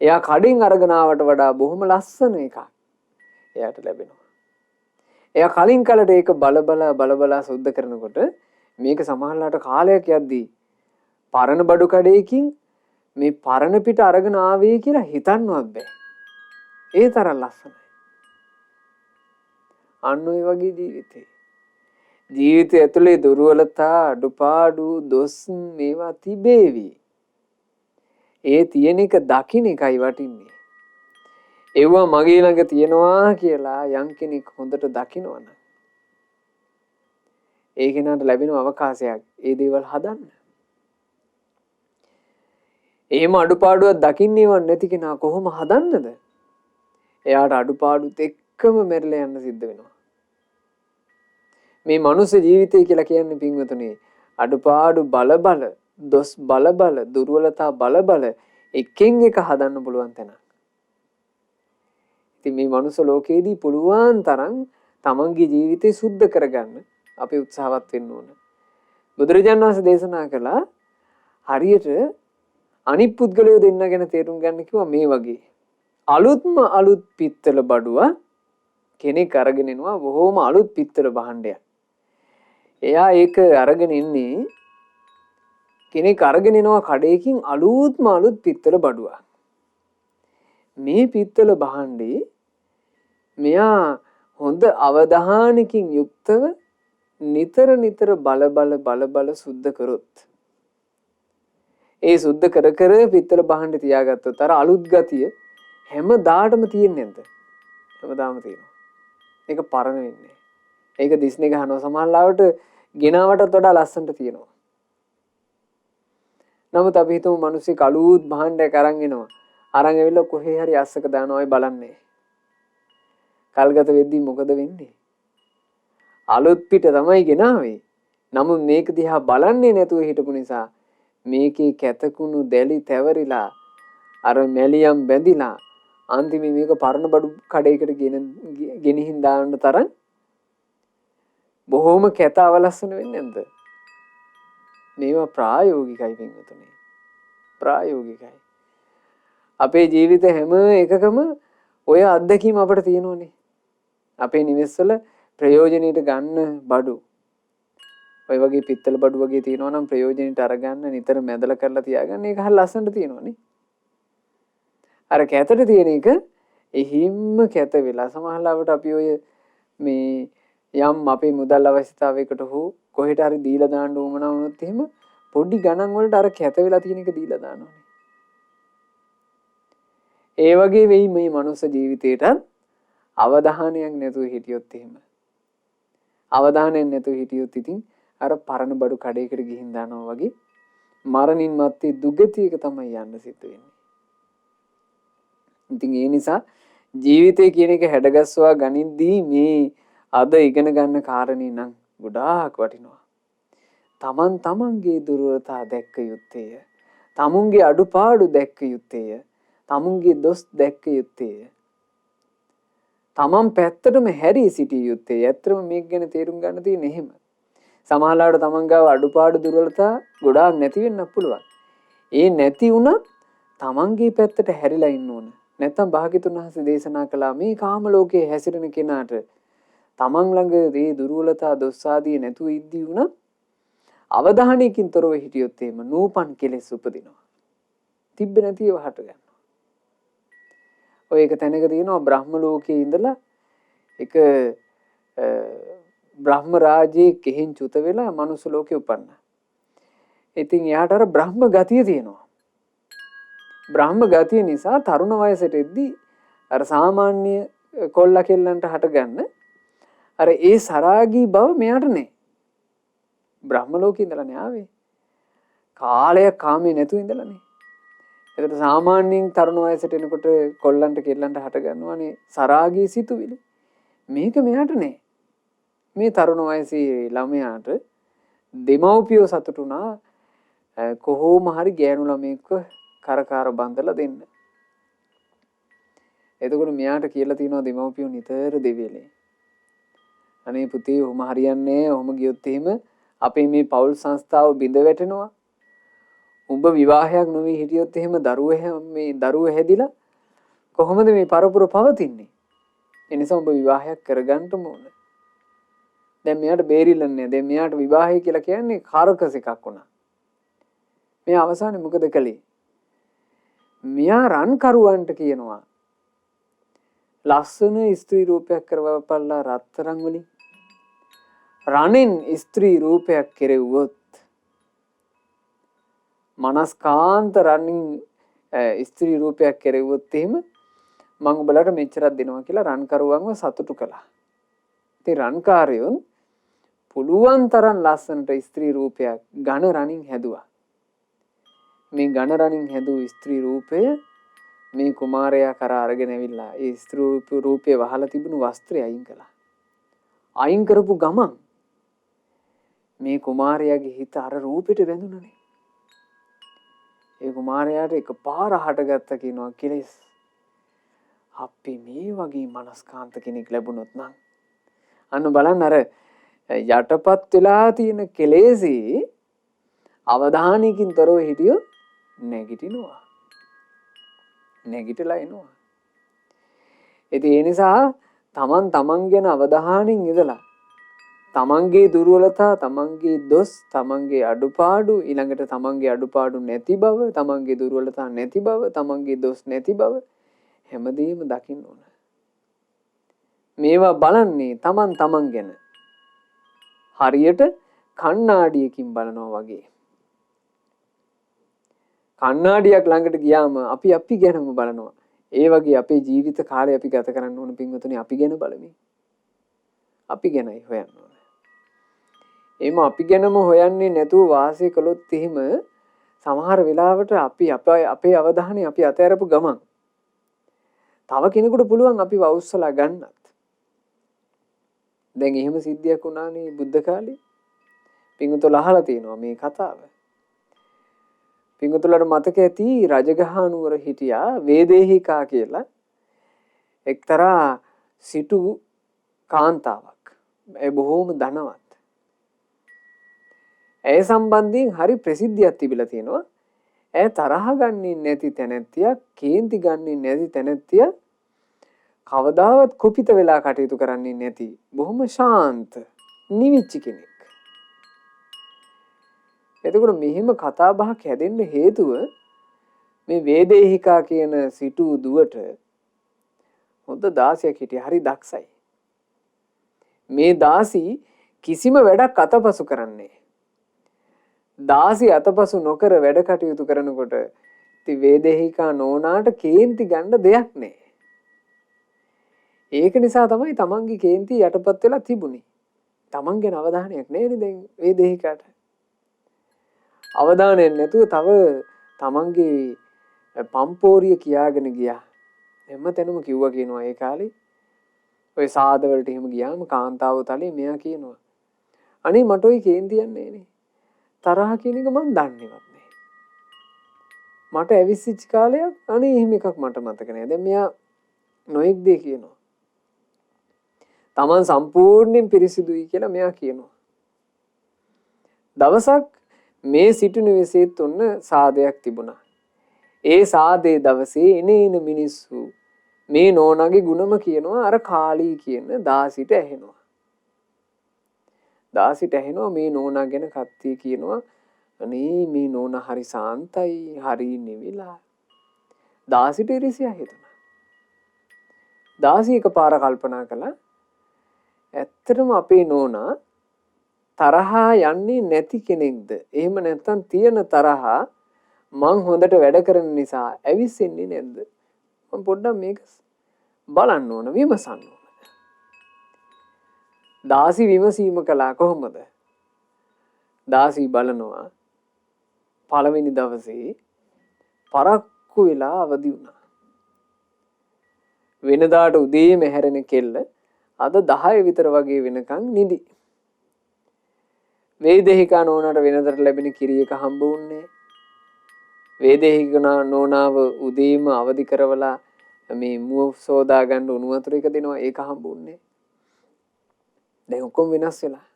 එයා කඩින් අරගෙන ආවට වඩා බොහොම ලස්සන එකක් එයාට ලැබෙනවා. එයා කලින් කලට ඒක බලබලා සුද්ධ කරනකොට මේක සමහරලාට කාලයක් යද්දී පරණ බඩු කඩේකින් මේ පරණ පිට අරගෙන ආවේ කියලා හිතන්නවත් බෑ. ඒ තරම් ලස්සනයි. අන්න ඔය වගේ ජීවිතය ඇතුලේ දුර්වලතා, අඩුපාඩු, දොස් මේවා තිබේවි. ඒ තියෙන එක දකින්න එකයි වටින්නේ. ඒවා මගේ ළඟ තියෙනවා කියලා යම් කෙනෙක් හොඳට දකිනවනම් ඒ කෙනාට ලැබෙන අවකාශයක් ඒ දේවල් හදන්න. එහෙම අඩුපාඩුවක් දකින්නේව නැති කෙනා කොහොම හදන්නද? එයාට අඩුපාඩුත් එක්කම මෙරළ යන්න සිද්ධ වෙනවා. මේ මනුස්ස ජීවිතය කියලා කියන්නේ පින්වතුනි අඩුපාඩු බල දොස් බල දුර්වලතා බල එකෙන් එක හදන්න පුළුවන් තැන. ඉතින් මේ මනුස්ස ලෝකයේදී පුළුවන් තරම් තමන්ගේ ජීවිතේ සුද්ධ කරගන්න අපි උත්සාහවත් වෙන්න ඕන. බුදුරජාණන් වහන්සේ දේශනා කළා හරියට අනිත් පුද්ගලයෝ දෙන්න ගැන තේරුම් ගන්න කිව්වා මේ වගේ. අලුත් පිත්තල බඩුව කෙනෙක් අරගෙන එනවා බොහොම අලුත් පිත්තල භාණ්ඩයක්. එයා ඒක අරගෙන ඉන්නේ කෙනෙක් අරගෙන එනවා කඩේකින් අලුත් පිත්තල බඩුවක්. මේ පිත්තල භාණ්ඩේ මෙයා හොඳ අවධානයකින් යුක්තව නිතර බල සුද්ධ කරොත් ඒ සුද්ධ කර පිත්තල භාණ්ඩේ තියාගත්තොත් අර අලුත් ගතිය හැමදාටම තියෙන්නේ නැද්ද? හැමදාම තියෙනවා. ඒක පරණ වෙන්නේ. ඒක දිස්නේ ගහනවා සමහරවිට ගෙනාවටත් වඩා ලස්සනට තියෙනවා. නමුත් අපි හිතමු මිනිස්සෙක් අලුත් භාණ්ඩයක් අරන් එනවා. අරන් ඇවිල්ලා කොහේ හරි අස්සක දානවා ඒ බලන්නේ. කල්ගත වෙද්දී මොකද වෙන්නේ? අලුත් පිට තමයි ගෙනාවේ. නමුත් මේක දිහා බලන්නේ නැතුව හිටපු නිසා මේකේ කැතකුණු දැලි තැවරිලා අර මැලියම් බැඳිලා අන්තිමේ මේක පරණ බඩු කඩේකට ගෙනිහින් දාන්න තරම් බොහොම කැත අවලස්සන වෙන්නේ නැද්ද? මේවා ප්‍රායෝගිකයි පින්වතුනි. ප්‍රායෝගිකයි. අපේ ජීවිත හැම එකකම ඔය අත්දැකීම අපිට තියෙනවනේ. අපේ නිවෙස්වල ප්‍රයෝජනෙට ගන්න බඩු. ඔය වගේ පිත්තල බඩු වගේ තියෙනවා නම් ප්‍රයෝජනෙට අරගන්න නිතර මැදලා කරලා තියාගන්න. ඒක හරිය ලස්සනට තියෙනවනේ. අර කැතට තියෙන එක එහිම්ම කැත වෙලා සමහරවිට අපි ඔය මේ යම් අපේ මුදල් අවශ්‍යතාවයකට හෝ කොහෙට හරි දීලා දාන්න උවමනා වුණොත් එහෙම පොඩි ගණන් වලට අර කැත වෙලා තියෙන එක දීලා දානවානේ. ඒ වගේ වෙයි මේ මනුස්ස ජීවිතේට අවධානයක් නැතුව හිටියොත් එහෙම. අවධානයක් නැතුව හිටියොත් ඉතින් අර පරණ බඩු කඩේකට ගිහින් දානවා වගේ මරණින් මත්තේ දුගතියක තමයි යන්න සිද්ධ වෙන්නේ. ඉතින් ඒ නිසා ජීවිතය කියන එක හැඩගස්වා ගනිද්දී මේ අද ඉගෙන ගන්න කාරණේ නම් ගොඩාක් වටිනවා. තමන්ගේ දුර්වලතා දැක්ක යුත්තේය. තමුන්ගේ අඩුපාඩු දැක්ක යුත්තේය. තමුන්ගේ දොස් දැක්ක යුත්තේය. තමන් පැත්තටම හැරී සිටිය යුත්තේ. ඇත්තටම මේක ගැන තේරුම් ගන්න තියෙන්නේ එහෙම. සමහරවිට තමන් ගාව අඩුපාඩු දුර්වලතා ගොඩාක් නැති වෙන්නත් පුළුවන්. ඒ නැති වුණත් තමන්ගේ පැත්තට හැරිලා ඉන්න ඕන. නැත්තම් භාග්‍යතුන් වහන්සේ දේශනා කළා මේ කාම ලෝකයේ හැසිරෙන කෙනාට තමන් ළඟ මේ දුර්වලතා දොස් ආදී නැතුව ඉද්දී වුණත් අවධානයකින් තොරව හිටියොත් එහෙම නූපන් කෙලෙස් උපදිනවා. තිබ්බ නැති ඒවා හට ගන්නවා. ඔය එක තැනක තියෙනවා බ්‍රහ්ම ලෝකයේ ඉඳලා එක බ්‍රහ්ම රාජයේ කෙහෙන් චුත වෙලා මනුස්ස ලෝකේ උපන්නා. ඉතින් එයාට අර බ්‍රහ්ම ගතිය තියෙනවා. බ්‍රහ්ම ගතිය නිසා තරුණ වයසට එද්දී අර සාමාන්‍ය කොල්ලා කෙල්ලන්ට හටගන්න අර ඒ සරාගී බව මෙයාට නැහැ. බ්‍රහ්ම ලෝකේ ඉඳලානේ ආවේ. කාලයක් කාමේ නැතුව ඉඳලානේ. ඒකට සාමාන්‍යයෙන් තරුණ වයසට එනකොට කොල්ලන්ට කෙල්ලන්ට හට ගන්නවානේ සරාගී සිතුවිලි. මේක මෙයාට නෑ. මේ තරුණ වයසේ ළමයාට දෙමව්පියෝ සතුටුනා කොහොම හරි ගෑනු ළමයෙක්ව කරකාර බඳලා දෙන්න. එතකොට මෙයාට කියලා තියෙනවා දෙමව්පියෝ නිතර දෙවියලේ. අනේ පුතේ ඔහොම හරියන්නේ නැහැ. ඔහොම ගියොත් එහෙම අපේ මේ පෞල් සංස්ථාව බිඳ වැටෙනවා. උඹ විවාහයක් නොවී හිටියොත් එහෙම දරුව හැදිලා කොහොමද මේ පරපුර පවතින්නේ? ඒ නිසා උඹ විවාහයක් කරගන්න ඕන. දැන් මෙයාට බේරිල්ලන්නේ. දැන් මෙයාට විවාහය කියලා කියන්නේ කාරකස් එකක් වුණා. මේ අවසානයේ මොකද කළේ? මෙයා රන් කරුවන්ට කියනවා ලස්සන ස්ත්‍රී රූපයක් කරවපල්ලා රත්තරන් වලින්. රණෙන් ස්ත්‍රී රූපයක් කෙරෙව්වොත් මනස්කාන්ත රණින් ස්ත්‍රී රූපයක් කෙරෙව්වොත් එහෙම මම උඹලට මෙච්චරක් දෙනවා කියලා රන්කරුවන්ව සතුටු කළා. ඉතින් රන්කාරයොන් පුළුවන් තරම් ලස්සනට ස්ත්‍රී රූපයක් ඝන රණින් හැදුවා. මේ ඝන රණින් හැදූ ස්ත්‍රී රූපය මේ කුමාරයා කරා අරගෙන ඇවිල්ලා ඒ ස්ත්‍රී රූපේ වහලා තිබුණු වස්ත්‍රය අයින් කළා. අයින් කරපු ගමන් මේ කුමාරයාගේ හිත අර රූපෙට වැඳුණනේ. ඒ කුමාරයාට එකපාර හටගත්ත කියනවා කෙලෙස්. අපි මේ වගේ මනස්කාන්ත කෙනෙක් ලැබුණොත් නම් අන්න බලන්න අර යටපත් වෙලා තියෙන කෙලෙසී අවධානයකින් තොරව හිටියොත් නැගිටිනවා. නැගිටලා එනවා. ඉතින් ඒ නිසා තමන් ගැන අවධානයෙන් ඉඳලා තමන්ගේ දුර්වලතා, තමන්ගේ දොස්, තමන්ගේ අඩුපාඩු, ඊළඟට තමන්ගේ අඩුපාඩු නැති බව, තමන්ගේ දුර්වලතා නැති බව, තමන්ගේ දොස් නැති බව හැමදේම දකින්න ඕන. මේවා බලන්නේ තමන් ගැන. හරියට කණ්ණාඩියකින් බලනවා වගේ. කණ්ණාඩියක් ළඟට ගියාම අපි ගැනම බලනවා. ඒ වගේ අපේ ජීවිත කාලය අපි ගත කරන්න ඕන පින්වතුනි අපි ගැන බලමින්. අපි ගැනයි හොයන්න ඕන. එහෙම අපි ගැනම හොයන්නේ නැතුව වාසය කළොත් එහෙම සමහර වෙලාවට අපි අපේ අවධානය අපි අතහැරපු ගමන් තව කෙනෙකුට පුළුවන් අපිව අවුස්සලා ගන්නත්. දැන් එහෙම සිද්ධියක් වුණානේ බුද්ධ කාලේ. පිංගුතුල අහලා තියෙනවා මේ කතාව. පිංගුතුලට මතක ඇති රජගහ නුවර හිටියා වේදේහිකා කියලා එක්තරා සිටු කාන්තාවක්. ඒ බොහෝම ධනවත්. ඇය සම්බන්ධයෙන් හරි ප්‍රසිද්ධියක් තිබිලා තියෙනවා. ඇය තරහ ගන්නේ නැති තැනැත්තියක්, කේන්ති ගන්නේ නැති තැනැත්තියක්, කවදාවත් කුපිත වෙලා කටයුතු කරන්නේ නැති බොහොම ශාන්ත නිවිච්ච කෙනෙක්. එතකොට මෙහිම කතා බහක් හැදෙන්න හේතුව මේ වේදේහිකා කියන සිටු දුවට හොඳ දාසියක් හිටියා. හරි දක්ෂයි. මේ දාසි කිසිම වැඩක් අතපසු කරන්නේ. දාසි අතපසු නොකර වැඩ කටයුතු කරනකොට ඉතින් වේදේහිකා නෝනාට කේන්ති ගන්න දෙයක් නැහැ. ඒක නිසා තමයි තමන්ගේ කේන්ති යටපත් වෙලා තිබුණේ. තමන්ගේ අවධානයක් නැහැ දැන් වේදේහිකාට. අවධානයක් නැතුව තව තමන්ගේ පම්පෝරිය කියාගෙන ගියා. හැමතැනම කිව්වා කියනවා ඒ කාලේ. ඔය සාද වලට එහෙම ගියාම කාන්තාව තලේ මෙයා කියනවා. අනේ මට ඔය කේන්ති යන්නේ නේ. තරහ කියන එක මම දන්නේවත් නෑ. මට ඇවිස්සිච්ච කාලයක් අනේ එහෙම එකක් මට මතක නෑ. දැන් මෙයා නොඑක් දේ කියනවා. Taman සම්පූර්ණයෙන් පිරිසිදුයි කියලා මෙයා කියනවා. දවසක් මේ සිටු නිවසේ තුන්න සාදයක් තිබුණා. ඒ සාදේ දවසේ එන මිනිස්සු මේ නෝනාගේ ගුණම කියනවා අර කාලී කියන දාසිට ඇහෙනවා. දාසිට ඇහෙනවා මේ නෝනා ගැන කට්ටිය කියනවා අනේ මේ නෝනා හරි සාන්තයි හරි නිවිලා. දාසිට ඉරිසියා හිතුණා. දාසි එකපාර කල්පනා කළා ඇත්තටම අපේ නෝනා තරහා යන්නේ නැති කෙනෙක්ද? එහෙම නැත්නම් තියෙන තරහා මං හොඳට වැඩ කරන නිසා ඇවිස්සෙන්නේ නැද්ද? මම පොඩ්ඩක් මේක බලන්න ඕන විමසන්න ඕන. දාසි විමසීම කළා කොහොමද? දාසි බලනවා පළවෙනි දවසේ පරක්කු වෙලා අවදි වුණා. වෙනදාට උදේම හැරෙන කෙල්ල අද 10 විතර වගේ වෙනකන් නිදි. වේදේහිකා නෝනාට වෙනදට ලැබෙන කිරි එක හම්බ වුණේ. වේදේහිකා නෝනාව උදේම අවදි කරවලා මේ මුව සෝදා ගන්න උණු වතුර එක දෙනවා ඒක හම්බ වුණේ. දැන් ඔක්කොම වෙනස් වෙලා.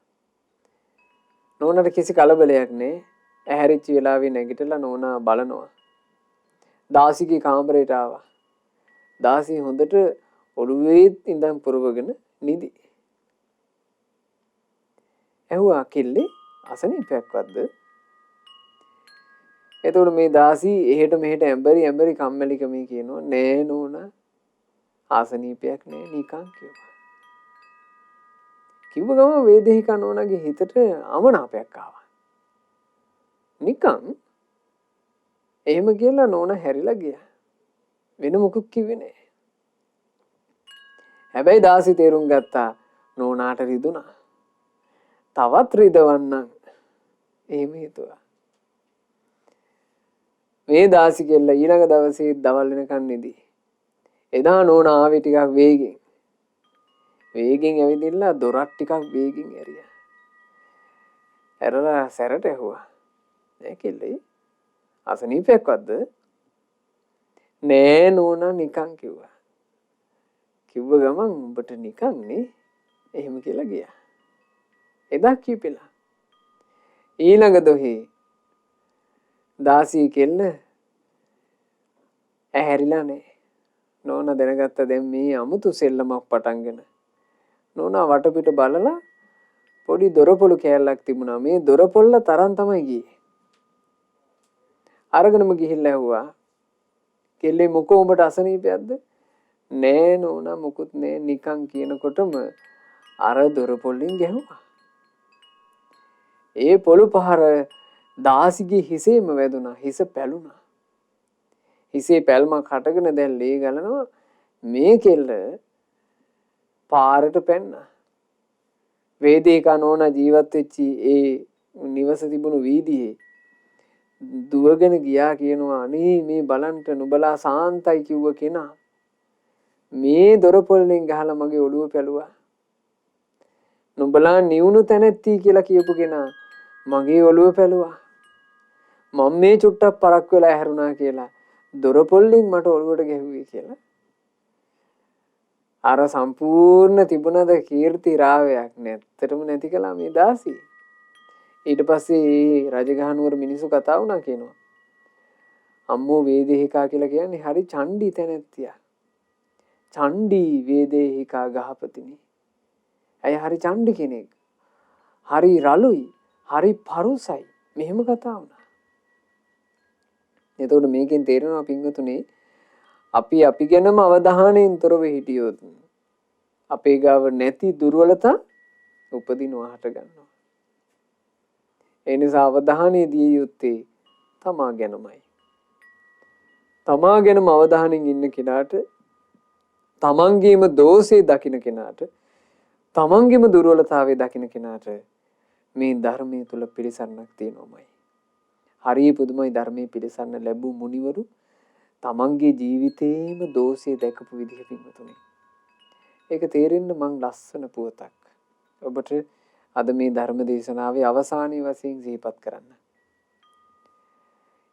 නෝනාට කිසි කලබලයක් නෑ. ඇහැරිච්ච වෙලාවේ නැගිටලා නෝනා බලනවා. දාසිගේ කාමරයට ආවා. දාසි හොඳට ඔළුවේ ඉඳන් පුරවගෙන නිදි. ඇහුවා කිල්ලේ අසනීපයක්වත්ද? එතකොට මේ දාසි එහෙට මෙහෙට ඇඹරි කම්මැලිකමේ කියනවා නෑ නෝනා ආසනීපයක් නෑ නිකන් කිව්වා. කිව්ව ගම වේදේහිකා නෝනාගේ හිතට අමනාපයක් ආවා. නිකන් එහෙම කියලා නෝනා හැරිලා ගියා. වෙන මොකුත් කිව්වේ නෑ. හැබැයි දාසි තේරුම් ගත්තා නෝනාට රිදුනා. තවත් රිදවන්නම් එහෙම හිතුවා. මේ දාසි කෙල්ල ඊළඟ දවසේ දවල් වෙනකන් නිදි. එදා නෝනා ආවේ ටිකක් වේගෙන්. වේගෙන් ඇවිදින්න දොරක් ටිකක් වේගෙන් ඇරියා. ඇරලා සැරට ඇහුවා. "නෑ කෙල්ලේ අසනීපයක්වත්ද?" "නෑ නෝනා නිකන්" කිව්වා. කිව්ව ගමන් උඹට නිකන් නේ එහෙම කියලා ගියා. එදා කීපෙලා. ඊළඟ දොහේ දාසි කෙල්ල ඇහැරිලා නෑ. නෝනා දැනගත්ත දැන් මේ අමුතු සෙල්ලමක් පටන්ගෙන. නෝනා වටපිට බලලා පොඩි දොරපොළු කෑල්ලක් තිබුණා. මේ දොරපොල්ල තරම් තමයි ගියේ. අරගෙනම ගිහිල්ලා ඇහුවා. කෙල්ලේ මොකෝ උඹට අසනීපයක්ද? නෑ නෝනා මොකුත් නෑ නිකන් කියනකොටම අර දොරපොල්ලෙන් ගැහුවා. ඒ පොළු පහර දාසිගේ හිසේම වැදුනා. හිස පැලුණා. හිසේ පැල්මක් හටගෙන දැන් ලේ ගලනවා. මේ කෙල්ල පාරට පැන්නා. වේදිකා නෝනා ජීවත් වෙච්චි ඒ නිවස තිබුණු වීදියේ දුවගෙන ගියා කියනවා අනේ මේ බලන්ට නුඹලා සාන්තයි කිව්ව කෙනා මේ දොරපොළෙන් ගහලා මගේ ඔළුව පැලුවා. නුඹලා නිවුණු තැනැත්ති කියලා කියපු කෙනා මගේ ඔළුව පැලුවා. මම මේ චුට්ටක් පරක් වෙලා හැරුණා කියලා දොරපොළෙන් මට ඔළුවට ගැහුවේ කියලා. අර සම්පූර්ණ තිබුණද කීර්ති රාවයක් නැත්තටම නැති කළා මේ දාසී. ඊට පස්සේ රජගහනුවර මිනිස්සු කතා වුණා කියනවා. අම්මෝ වේදේහිකා කියලා කියන්නේ හරි චණ්ඩි තැනැත්තියක්. චණ්ඩි වේදේහිකා ගහපතිනි. ඇය හරි චණ්ඩි කෙනෙක්. හරි රළුයි, හරි පරුසයි. මෙහෙම කතා වුණා. එතකොට මේකෙන් තේරෙනවා පින්වතුනි අපි ගැනම අවධානයෙන් තොරව හිටියොත් අපේ ගාව නැති දුර්වලතා උපදිනවා හට ගන්නවා. ඒ නිසා අවධානය දිය යුත්තේ තමා ගැනමයි. තමා ගැනම අවධානයෙන් ඉන්න කෙනාට තමන්ගේම දෝෂේ දකින්න කෙනාට තමන්ගේම දුර්වලතාවය දකින්න කෙනාට මේ ධර්මයේ තුල පිළිසරණක් තියෙනවමයි. හරිය පුදුමයි ධර්මයේ පිළිසරණ ලැබූ මුනිවරු තමන්ගේ ජීවිතේම දෝෂේ දැකපු විදිහ පින්වතුනි. ඒක තේරෙන්න මං ලස්සන පුවතක් ඔබට අද මේ ධර්ම දේශනාවේ අවසානයේ වශයෙන් සිහිපත් කරන්න.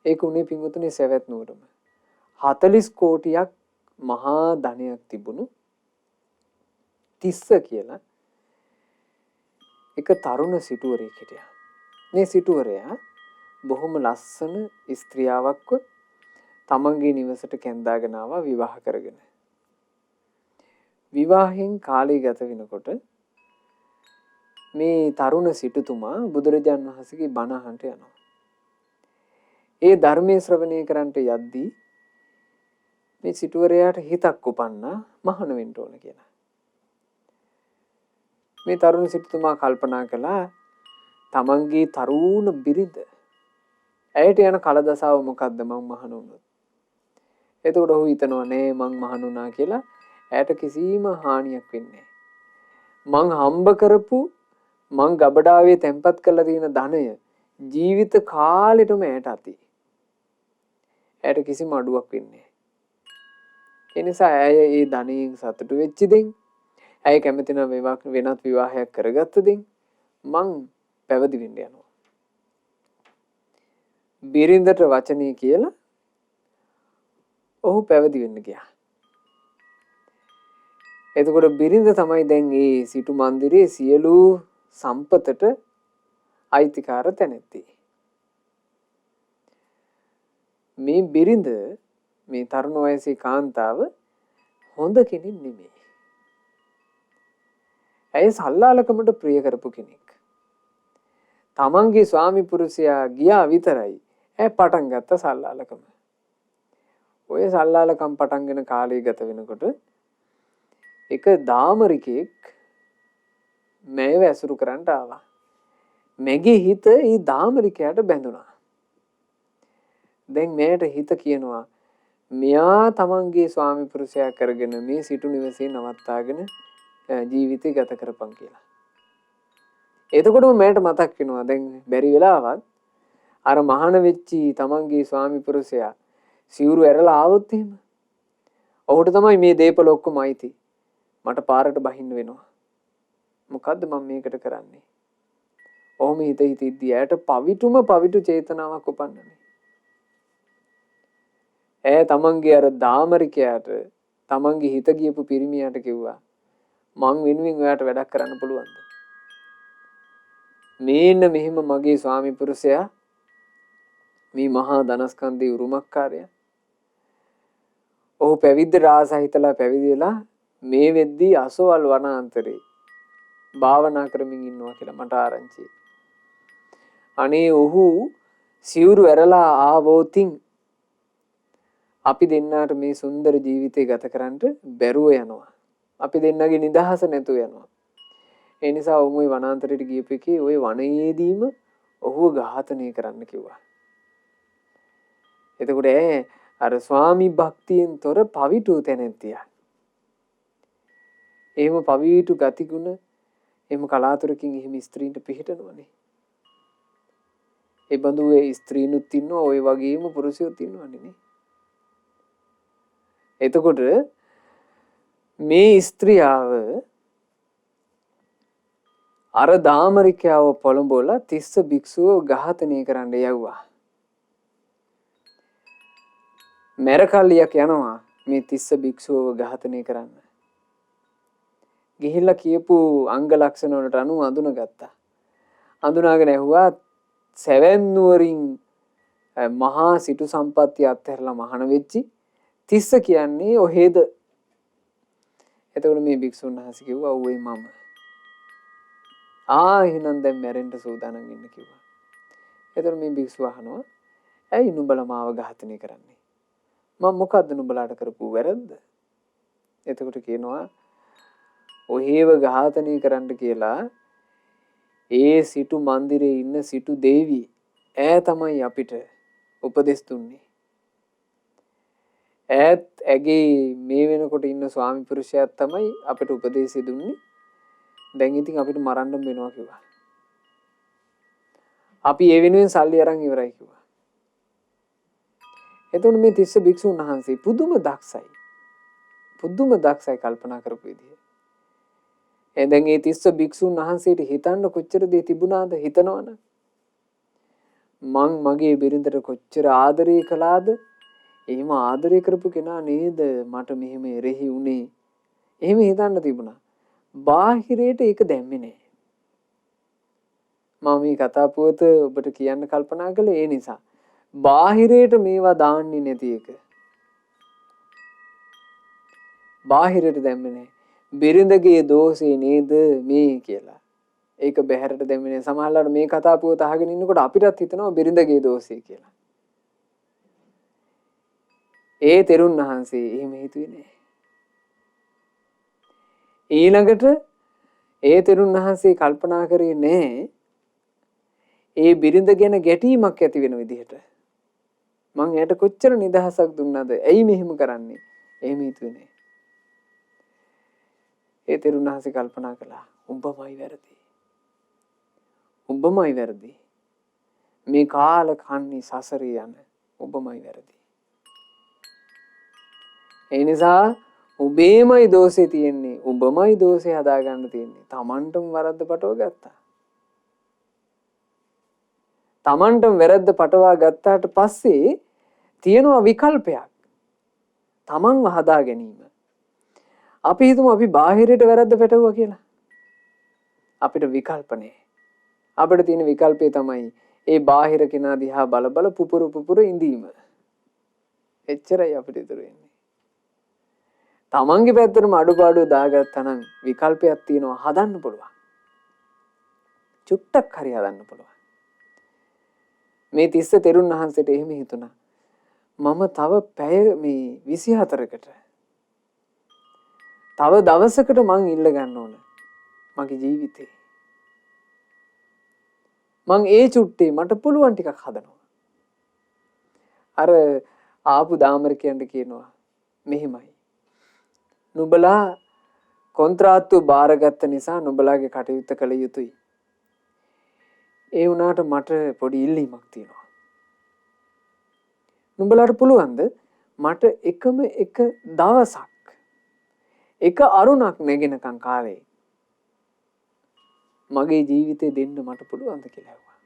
ඒක උනේ පින්වතුනි සවැත් නුවරම 40 කෝටියක් මහා ධනයක් තිබුණු තිස්ස කියලා එක තරුණ සිටුවරයෙක් හිටියා. මේ සිටුවරයා බොහොම ලස්සන ස්ත්‍රියාවක්ව තමන්ගේ නිවසට කැඳාගෙන ආවා විවාහ කරගෙන. විවාහයෙන් කාලය ගත වෙනකොට මේ තරුණ සිටුතුමා බුදුරජාන් වහන්සේගේ බණ අහන්නට යනවා. ඒ ධර්මයේ ශ්‍රවණය කරන්නට යද්දී මේ සිටුවරයාට හිතක් උපන්නා මහාන වෙන්න ඕන කියලා. මේ තරුණ සිටුතුමා කල්පනා කළා තමන්ගේ තරුණ බිරිඳ ඇයට යන කලදසාව මොකද්ද මං මහාන වුණොත්. එතකොට ඔහු හිතනවා නෑ මං මහාන වුණා කියලා ඇයට කිසිම හානියක් වෙන්නේ නෑ. මං හම්බ කරපු මං ගබඩාවේ තැන්පත් කරලා තියෙන ධනය ජීවිත කාලෙටම ඇයට ඇති. ඇයට කිසිම අඩුවක් වෙන්නේ නෑ. ඒ නිසා ඇය ඒ ධනයෙන් සතුටු වෙච්ච දෙන් ඇය කැමති නම් වෙනත් විවාහයක් කරගත්ත දෙන් මං පැවිදි වෙන්න යනවා. බිරිඳට වචනේ කියලා ඔහු පැවිදි වෙන්න ගියා. එතකොට බිරිඳ තමයි දැන් මේ සිටු මන්දිරයේ සියලු සම්පතට අයිතිකාර තැනැත්ති. මේ බිරිඳ මේ තරුණ වයසේ කාන්තාව හොඳ කෙනෙක් නෙමෙයි. ඇය සල්ලාලකමට ප්‍රිය කරපු කෙනෙක්. තමන්ගේ ස්වාමි පුරුෂයා ගියා විතරයි ඇය පටන් ගත්ත සල්ලාලකම. ඔය සල්ලාලකම් පටන්ගෙන කාලය ගත වෙනකොට එක දාමරිකෙක් මෑව ඇසුරු කරන්නට ආවා. මැගේ හිත ඒ දාමරිකයාට බැඳුණා. දැන් මෑට හිත කියනවා මෙයා තමන්ගේ ස්වාමි පුරුෂයා කරගෙන මේ සිටු නිවසේ නවත්තාගෙන ජීවිතය ගත කරපන් කියලා. එතකොටම මෑට මතක් වෙනවා දැන් බැරි වෙලාවත් අර මහාන වෙච්චි තමන්ගේ ස්වාමි පුරුෂයා සිවුරු ඇරලා ආවොත් එහෙම ඔහුට තමයි මේ දේපල ඔක්කොම අයිති. මට පාරට බහින්න වෙනවා. මොකද්ද මම මේකට කරන්නේ? ඔහොම හිත හිතද්දී ඇයට පවිටු චේතනාවක් උපන්නනේ. ඇය තමන්ගේ අර දාමරිකයාට තමන්ගේ හිත ගියපු පිරිමියාට කිව්වා මං වෙනුවෙන් ඔයාට වැඩක් කරන්න පුළුවන්ද? මේන්න මෙහෙම මගේ ස්වාමි පුරුෂයා මේ මහා ධනස්කන්ධයේ උරුමකාරයා. ඔහු පැවිද්ද රාසා හිතලා පැවිදි වෙලා මේ වෙද්දී අසවල් වනාන්තරේ භාවනා කරමින් ඉන්නවා කියලා මට ආරංචි. අනේ ඔහු සිවුරු ඇරලා ආවෝතින් අපි දෙන්නාට මේ සුන්දර ජීවිතය ගත කරන්න බැරුව යනවා. අපි දෙන්නගේ නිදහස නැතුව යනවා. ඒ නිසා ඔහු ওই වනාන්තරයට ගියපෙකේ ওই වනයේදීම ඔහුව ඝාතනය කරන්න කිව්වා. එතකොට අර ස්වාමි භක්තියෙන් තොර පවිටු තැනැත්තියක්. එහෙම පවිටු ගතිගුණ එහෙම කලාතුරකින් එහෙම ස්ත්‍රීන්ට පිහිටනවනේ. ඒ බඳු ඒ ස්ත්‍රීනුත් ඉන්නවා, ওই වගේම පුරුෂයෝත් ඉන්නවනේ නේ. එතකොට මේ ස්ත්‍රියාව අර දාමරිකයාව පොළඹවලා තිස්ස භික්ෂුව ඝාතනය කරන්න යවුවා. මෙරකල්ලියක් යනවා මේ තිස්ස භික්ෂුවව ඝාතනය කරන්න. ගිහිල්ලා කියපු අංග ලක්ෂණ වලට අනුව අඳුනගත්තා. අඳුනාගෙන ඇහුවා සැවැන් නුවරින් මහා සිටු සම්පත්තිය අත්හැරලා මහාන වෙච්චි තිස්ස කියන්නේ ඔහෙද? එතකොට මේ භික්ෂුන් වහන්සේ කිව්වා ඔව්යි මම. එහෙනම් දැන් මැරෙන්න සූදානම් ඉන්න කිව්වා. එතකොට මේ භික්ෂුව අහනවා ඇයි නුඹලා මාව ඝාතනය කරන්නේ? මම මොකද්ද නුඹලාට කරපු වැරද්ද? එතකොට කියනවා ඔහෙව ඝාතනය කරන්න කියලා ඒ සිටු මන්දිරේ ඉන්න සිටු දේවි තමයි අපිට උපදෙස් දුන්නේ. ඇගේ මේ වෙනකොට ඉන්න ස්වාමි පුරුෂයා තමයි අපිට උපදේශය දුන්නේ. දැන් ඉතින් අපිට මරන්න වෙනවා කිව්වා. අපි ඒ වෙනුවෙන් සල්ලි අරන් ඉවරයි කිව්වා. එතකොට මේ තිස්ස භික්ෂුන් වහන්සේ පුදුම දක්ෂයි කල්පනා කරපු විදිය. දැන් මේ තිස්ස භික්ෂුන් වහන්සේට හිතන්න කොච්චර දේ තිබුණාද හිතනවනේ. මං මගේ බිරිඳට කොච්චර ආදරය කළාද? එහෙම ආදරය කරපු කෙනා නේද මට මෙහෙම එරෙහි උනේ. එහෙම හිතන්න තිබුණා. බාහිරයට ඒක දැම්මේ නෑ. මම මේ කතා පුවත ඔබට කියන්න කල්පනා කළේ ඒ නිසා. බාහිරයට මේවා දාන්නේ නැති එක. බාහිරයට දැම්මේ නෑ. බිරිඳගේ දෝෂේ නේද මේ කියලා. ඒක බැහැරට දැම්මේ නෑ. සමහරවිට මේ කතා පුවත අහගෙන ඉන්නකොට අපිටත් හිතෙනවා බිරිඳගේ දෝෂේ කියලා. ඒ තෙරුන් වහන්සේ එහෙම හිතුවේ නෑ. ඊළඟට ඒ තෙරුන් වහන්සේ කල්පනා කරේ නෑ ඒ බිරිඳ ගැන ගැටීමක් ඇති වෙන විදිහට. මං එයාට කොච්චර නිදහසක් දුන්නාද? ඇයි මෙහෙම කරන්නේ? එහෙම හිතුවේ නෑ. ඒ තෙරුන් වහන්සේ කල්පනා කළා උඹමයි වැරදි. උඹමයි වැරදි. මේ කාල කන්නේ සසරේ යන උඹමයි වැරදි. ඒ නිසා උඹේමයි දෝෂේ තියෙන්නේ. උඹමයි දෝෂේ හදාගන්න තියෙන්නේ. Tamanටම වරද්ද පටව ගත්තා. Tamanටම වැරද්ද පටවා ගත්තාට පස්සේ තියෙනවා විකල්පයක්. Tamanව හදා ගැනීම. අපි හිතමු අපි බාහිරයට වැරද්ද පැටවුවා කියලා. අපිට විකල්ප නැහැ. අපිට තියෙන විකල්පය තමයි ඒ බාහිර කෙනා දිහා බල පුපුර ඉඳීම. එච්චරයි අපිට ඉතුරු වෙන්නේ. තමන්ගේ පැත්තටම අඩුපාඩු දාගත්තා නම් විකල්පයක් තියෙනවා හදන්න පුළුවන්. චුට්ටක් හරි හදන්න පුළුවන්. මේ තිස්ස තෙරුන් වහන්සේට එහෙම හිතුණා. මම තව පැය මේ 24කට තව දවසකට මං ඉල්ල ගන්න ඕන මගේ ජීවිතේ. මං ඒ චුට්ටේ මට පුළුවන් ටිකක් හදනවා. අර ආපු දාමරිකයන්ට කියනවා මෙහෙමයි. නුඹලා කොන්ත්‍රාත්තුව බාරගත්ත නිසා නුඹලාගේ කටයුත්ත කළ යුතුයි. ඒ වුණාට මට පොඩි ඉල්ලීමක් තියෙනවා. නුඹලාට පුළුවන්ද මට එකම එක දවසක් එක අරුණක් නැගෙනකන් කාලේ මගේ ජීවිතේ දෙන්න මට පුළුවන්ද කියලා ඇහුවා.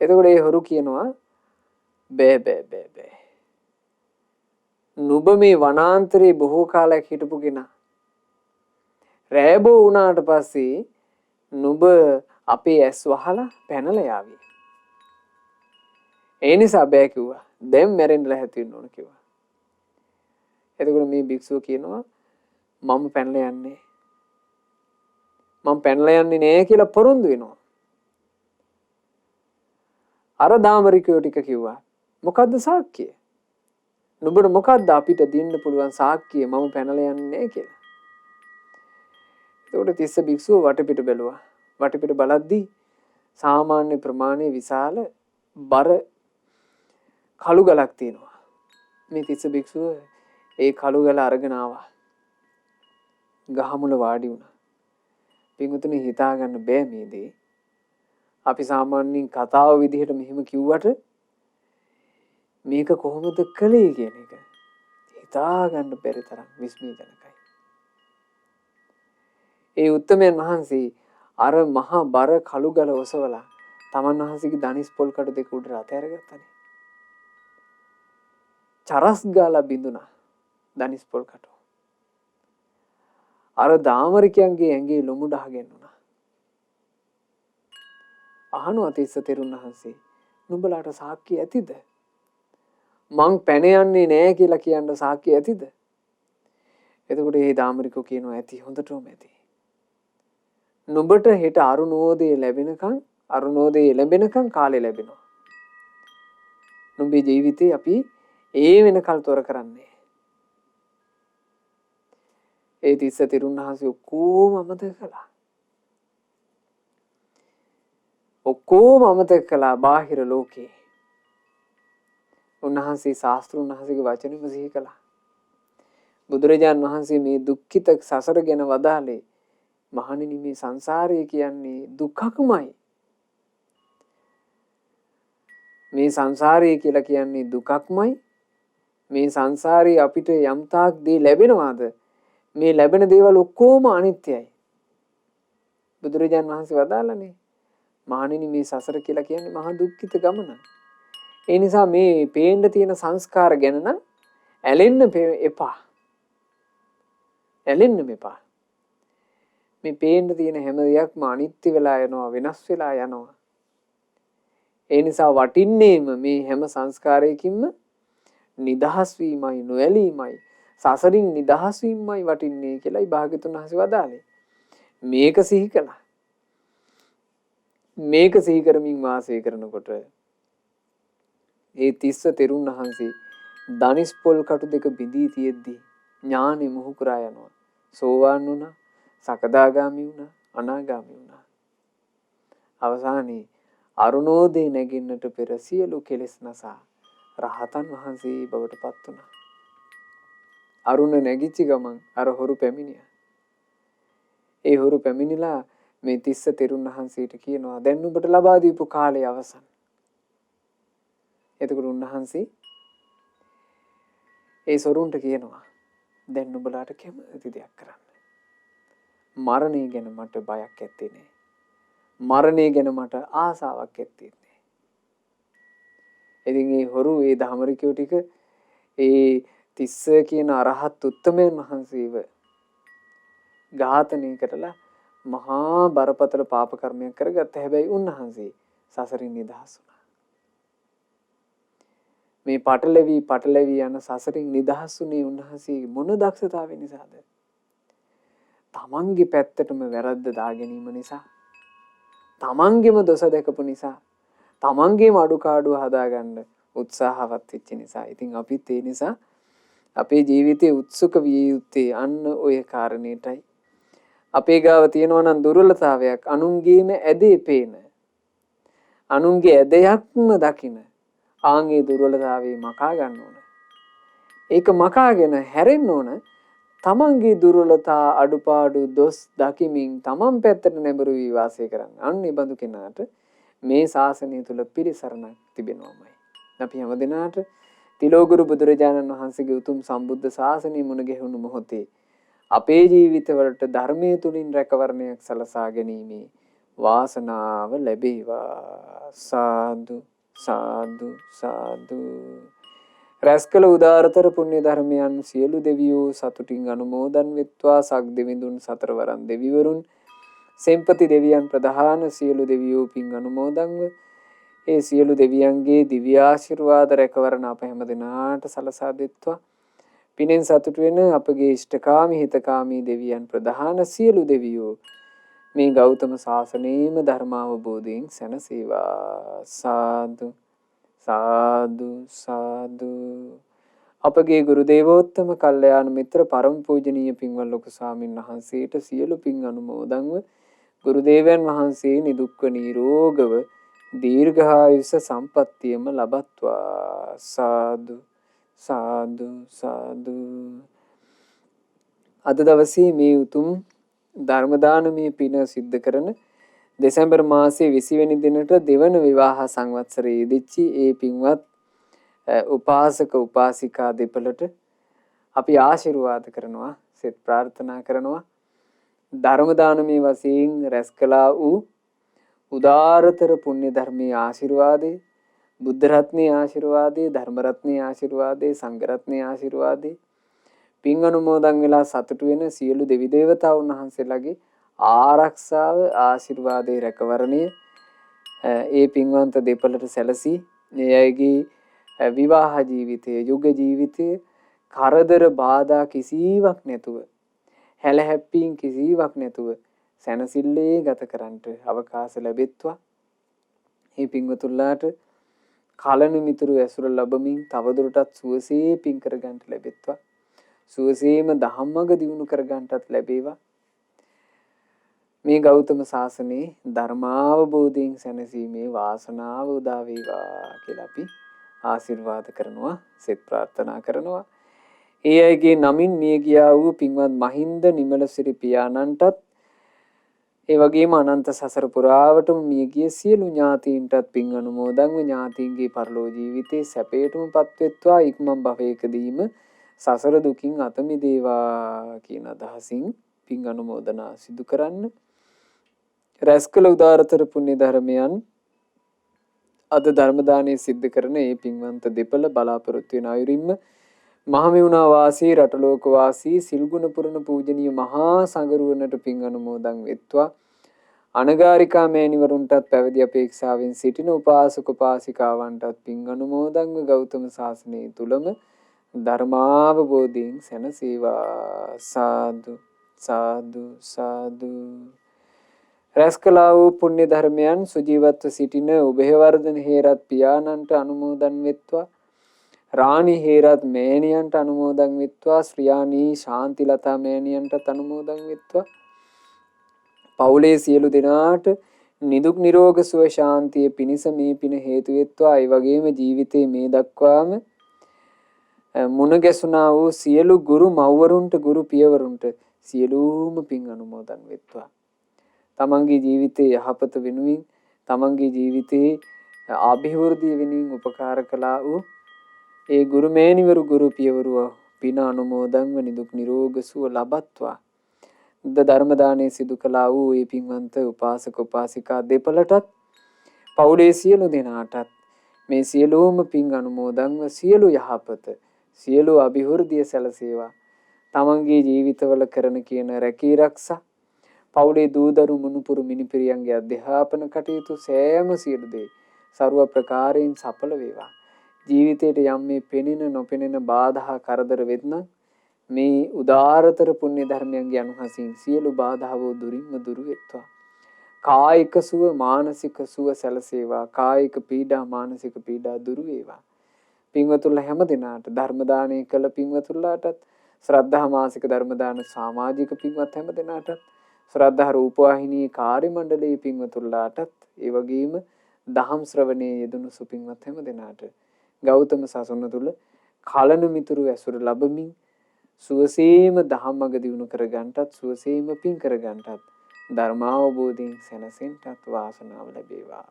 එතකොට ඒ හොරු කියනවා බෑ. නුඹ මේ වනාන්තරේ බොහෝ කාලයක් හිටපු කෙනා. රෑබෝ වුණාට පස්සේ නුඹ අපේ ඇස් වහලා පැනලා යාවි. ඒ නිසා බෑ කිව්වා. දැන් මැරෙන්න ලැහැති වෙන්න ඕන කිව්වා. එතකොට මේ භික්ෂුව කියනවා මම පැනලා යන්නේ. මම පැනලා යන්නේ නෑ කියලා පොරොන්දු වෙනවා. අර දාමරිකයෝ ටික කිව්වා මොකද්ද සාක්කිය? නුඹට මොකද්ද අපිට දෙන්න පුළුවන් සාක්කිය මම පැනලා යන්නේ නෑ කියලා. එතකොට තිස්ස භික්ෂුව වටපිට බැලුවා. වටපිට බලද්දී සාමාන්‍ය ප්‍රමාණයේ විශාල බර කළු ගලක් තියෙනවා. මේ තිස්ස භික්ෂුව ඒ කළු ගල අරගෙන ආවා. ගහමුල වාඩි වුණා. පින්වතුනි හිතා ගන්න බෑ මේ දේ. අපි සාමාන්‍යයෙන් කතාව විදිහට මෙහෙම කිව්වට මේක කොහොමද කළේ කියන එක හිතා ගන්න බැරි තරම් විස්මයජනකයි. ඒ උත්තමයන් වහන්සේ අර මහා බර කළු ගල ඔසවලා තමන් වහන්සේගේ ධනිස් පොල් කඩ දෙක උඩට අතහැරගත්තානේ. චරස් ගාලා බිඳුනා ධනිස් පොල් කඩ. අර දාමරිකයන්ගේ ඇඟේ ලොමු ඩහගෙන වුණා. අහනවා තිස්ස තෙරුන් වහන්සේ නුඹලාට සාක්කිය ඇතිද? මං පැන යන්නේ නෑ කියලා කියන්න සාක්කිය ඇතිද? එතකොට මේ දාමරිකෝ කියනවා ඇති, හොඳටම ඇති. නුඹට හෙට අරුණෝදය ලැබෙනකන් කාලේ ලැබෙනවා. නුඹේ ජීවිතේ අපි ඒ වෙනකල් තොර කරන්නේ. ඒ තිස්ස තෙරුන් වහන්සේ ඔක්කොම අමතක කළා. ඔක්කොම අමතක කළා බාහිර ලෝකේ. උන්වහන්සේ ශාස්ත්‍රුන් වහන්සේගේ වචනෙම සිහි කළා. බුදුරජාන් වහන්සේ මේ දුක්ඛිත සසර ගැන වදාළේ මහණෙනි මේ සංසාරය කියන්නේ දුකක්මයි. මේ සංසාරය කියලා කියන්නේ දුකක්මයි. මේ සංසාරේ අපිට යම් තාක් දේ ලැබෙනවාද? මේ ලැබෙන දේවල් ඔක්කොම අනිත්‍යයි. බුදුරජාන් වහන්සේ වදාළනේ මහණෙනි මේ සසර කියලා කියන්නේ මහා දුක්ඛිත ගමන. ඒ නිසා මේ පේන්න තියෙන සංස්කාර ගැන නම් ඇලෙන්න එපා. ඇලෙන්න මෙපා. මේ පේන්න තියෙන හැම දෙයක්ම අනිත්‍ය වෙලා යනවා, වෙනස් වෙලා යනවා. ඒ නිසා වටින්නේම මේ හැම සංස්කාරයකින්ම නිදහස් වීමයි, නොඇලීමයි, සසරින් නිදහස් වීමයි වටින්නේ කියලායි භාග්‍යතුන් වහන්සේ වදාළේ. මේක සිහි කළා. මේක සිහි කරමින් වාසය කරනකොට ඒ තිස්ස තෙරුන් වහන්සේ ධනිස් පොල් කටු දෙක බිඳී තියෙද්දි ඥානෙ මුහු කරා යනවා. සෝවාන් වුණා, සකදාගාමි වුණා, අනාගාමි වුණා. අවසානයේ අරුණෝදේ නැගින්නට පෙර සියලු කෙලෙස් නසා රහතන් වහන්සේ බවට පත් වුණා. අරුණ නැගිච්ච ගමන් අර හොරු පැමිණියා. ඒ හොරු පැමිණිලා මේ තිස්ස තෙරුන් වහන්සේට කියනවා දැන් ඔබට ලබා දීපු කාලය අවසන්. එතකොට උන්වහන්සේ ඒ සොරුන්ට කියනවා දැන් ඔබලාට කැමති දෙයක් කරන්න. මරණය ගැන මට බයක් ඇත්තේ නෑ. මරණය ගැන මට ආසාවක් ඇත්තේ නෑ. ඉතින් ඒ හොරු ඒ ධාමරිකයෝ ටික ඒ තිස්ස කියන අරහත් උත්තමයන් වහන්සේව ඝාතනය කරලා මහා බරපතල පාප කර්මයක් කරගත්ත. හැබැයි උන්වහන්සේ සසරින් නිදහස් වුණා. මේ පටලැවි යන සසරින් නිදහස් වුණේ උන්වහන්සේ මොන දක්ෂතාවය නිසාද? තමන්ගේ පැත්තටම වැරද්ද දා ගැනීම නිසා, තමන්ගේම දොස දැකපු නිසා, තමන්ගේම අඩුපාඩු හදාගන්න උත්සාහවත් වෙච්ච නිසා. ඉතින් අපිත් ඒ නිසා අපේ ජීවිතේ උත්සුක විය යුත්තේ අන්න ඔය කාරණේටයි. අපේ ගාව තියෙනවා නම් දුර්වලතාවයක්, අනුන්ගේම ඇදේ පේන, අනුන්ගේ ඇදයක්ම දකින ආන්ගේ දුර්වලතාවේ මකා ගන්න ඕන. ඒක මකාගෙන හැරෙන්න ඕන. තමන්ගේ දුර්වලතා අඩුපාඩු දොස් දකිමින් තමන් පැත්තට නැඹුරු වී වාසය කරන්න. අන්න ඒ බඳු කෙනාට මේ ශාසනය තුල පිළිසරණක් තිබෙනවාමයි. අපි හැමදෙනාට තිලෝගුරු බුදුරජාණන් වහන්සේගේ උතුම් සම්බුද්ධ ශාසනය මුණ ගැහුණු මොහොතේ අපේ ජීවිතවලට ධර්මයේ තුලින් රැකවරණයක් සලසා ගැනීමේ වාසනාව ලැබේවා. සාදු සාදු සාදු. රැස්කල උදාරතර පුණ්‍ය ධර්මයන් සියලු දෙවියෝ සතුටින් අනුමෝදන් වෙත්වා. සක් දෙවිඳුන් සතරවරන් දෙවිවරුන් සෙම්පති දෙවියන් ප්‍රධාන සියලු දෙවියෝ පින් අනුමෝදන්ව ඒ සියලු දෙවියන්ගේ දිව්‍ය ආශිර්වාද රැකවරණ අප හැම දිනාට සලසා දෙත්වා. පිනෙන් සතුට වෙන අපගේ ඉෂ්ඨකාමී හිතකාමී දෙවියන් ප්‍රධාන සියලු දෙවියෝ මේ ගෞතම සාසනයේම ධර්මාවබෝධයෙන් සැනසේවා. සාදු සාදු සාදු. අපගේ ගුරු දේවෝත්තම කල්යාණ මිත්‍ර පරම පූජනීය පින්වත් ලොකු ස්වාමීන් වහන්සේට සියලු පින් අනුමෝදන්ව ගුරු දේවයන් වහන්සේ නිදුක්ව නිරෝගව දීර්ඝායුෂ සම්පත්තියම ලබත්වා. සාදු සාදු සාදු. අද දවසේ මේ උතුම් ධර්ම දානමය පින සිද්ධ කරන දෙසැම්බර් මාසයේ 20 වෙනි දිනට දෙවන විවාහ සංවත්සරයේ යෙදිච්චි ඒ පින්වත් උපාසක උපාසිකා දෙපළට අපි ආශිර්වාද කරනවා, සෙත් ප්‍රාර්ථනා කරනවා. ධර්ම දානමය වශයෙන් රැස් කළා වූ උදාරතර පුණ්‍ය ධර්මයේ ආශිර්වාදේ, බුද්ධ රත්නයේ ආශිර්වාදේ, ධර්ම රත්නයේ ආශිර්වාදේ, සංඝ රත්නයේ ආශිර්වාදේ, පින් අනුමෝදන් වෙලා සතුටු වෙන සියලු දෙවි දේවතාවුන් වහන්සේලාගේ ආරක්ෂාව, ආශිර්වාදේ, රැකවරණය ඒ පින්වන්ත දෙපළට සැලසී මේ අයගේ විවාහ ජීවිතයේ, යුග ජීවිතයේ කරදර බාධා කිසිවක් නැතුව, හැලහැප්පීම් කිසිවක් නැතුව සැනසille ගත කරන්නට අවකාශ ලැබෙත්වා. මේ පින්වතුන්ලාට කලන මිතුරු ඇසුර ලැබමින් තවදුරටත් සුවසේ පින් කර ගන්නට ලැබෙත්වා. සුවසේම ධම්මග දියුණු කර ගන්නටත් ලැබේවා. මේ ගෞතම සාසනයේ ධර්මාවබෝධයෙන් සැනසීමේ වාසනාව උදා වේවා කියලා අපි ආශිර්වාද කරනවා, සෙත් ප්‍රාර්ථනා කරනවා. ඒ අයගේ නමින් මිය ගියා වූ පින්වත් මහින්ද නිමලසිරි පියාණන්ටත් ඒ වගේම අනන්ත සසර පුරාවටම මිය ගිය සියලු ඥාතීන්ටත් පින් අනුමෝදන්ව ඥාතීන්ගේ පරලෝ ජීවිතේ සැපයටමපත් වෙත්වා. ඉක්මන් භවයකදීම සසර දුකින් අත මිදේවා කියන අදහසින් පින් අනුමෝදනා සිදු කරන්න. රැස් කළ උදාරතර පුණ්‍ය ධර්මයන් අද ධර්ම දානයේ සිද්ධ කරන මේ පින්වන්ත දෙපළ බලාපොරොත්තු වෙන අයුරින්ම මහමෙවුනා වාසී, රටලෝක වාසී, සිල්ගුණ පුරණ පූජනීය මහා සංඝරුවනට පින් අනුමෝදන් වෙත්වා. අනගාരികා මෑණිවරුන්ටත් පැවිදි අපේක්ෂාවෙන් සිටින උපාසක උපාසිකාවන්ටත් පින් අනුමෝදන්ව ගෞතම සාසනය තුලම ධර්මාවබෝධයෙන් සැනසේවා. සාදු සාදු සාදු. රැස් කළා වූ පුණ්‍ය ධර්මයන් සුජීවත්ව සිටින උභයවර්ධන හේරත් පියාණන්ට අනුමෝදන් වෙත්වා. රාණි හේරත් මෑණියන්ට අනුමෝදන් වෙත්වා. ශ්‍රියාණී ශාන්තිලතා මෑණියන්ටත් අනුමෝදන් වෙත්වා. පවුලේ සියලු දෙනාට නිදුක් නිරෝග සුව ශාන්තිය පිණිස මේ පින හේතු වෙත්වා. ඒ වගේම ජීවිතේ මේ දක්වාම මුණ ගැසුණා වූ සියලු ගුරු මව්වරුන්ට, ගුරු පියවරුන්ට සියලුම පින් අනුමෝදන් වෙත්වා. තමන්ගේ ජීවිතයේ යහපත වෙනුවෙන්, තමන්ගේ ජීවිතයේ අභිවෘද්ධිය වෙනුවෙන් උපකාර කළා වූ ඒ ගුරු මෑණිවරු, ගුරු පියවරු පින අනුමෝදන්ව නිදුක් නිරෝග සුව ලබත්වා. ධර්ම දානයේ සිදු කළා වූ ඒ පින්වන්ත උපාසක උපාසිකා දෙපළටත් පවුලේ සියලු දෙනාටත් මේ සියලුම පින් අනුමෝදන්ව සියලු යහපත, සියලු අභිවෘද්ධිය සැලසේවා. තමන්ගේ ජීවිතවල කරන කියන රැකී රක්ෂා, පවුලේ දූදරු මුණුපුරු මිනිපිරියන්ගේ අධ්‍යාපන කටයුතු සෑම සියලු දේ ਸਰව ප්‍රකාරයෙන් සඵල වේවා. ජීවිතයට යම් මේ පෙනෙන නොපෙනෙන බාධා කරදර වෙත්නම් මේ උදාරතර පුණ්‍ය ධර්මයන්ගේ අනුහසින් සියලු බාධාවෝ දුරින්ම දුරු වෙත්වා. කායික සුව, මානසික සුව සැලසේවා. කායික පීඩා, මානසික පීඩා දුරු වේවා. පින්වතුන්ලා හැම දිනාට ධර්ම දානය කළ පින්වතුන්ලාටත්, ශ්‍රද්ධා මාසික ධර්ම දාන සමාජික පින්වත් හැම දිනාටත්, ශ්‍රද්ධා රූපවාහිනී කාර්ය මණ්ඩලයේ පින්වතුන්ලාටත්, ඒ වගේම දහම් ශ්‍රවණයේ යෙදුණු සුපින්වත් හැම දිනාට ගෞතම සසුන තුල කලන මිතුරු ඇසුර ලැබමින් සුවසේම ධම්මග දියුණු කර ගන්නටත්, සුවසේම පින් කර ගන්නටත්, ධර්මාවබෝධයෙන් සැනසෙන්නටත් වාසනාව ලැබේවා.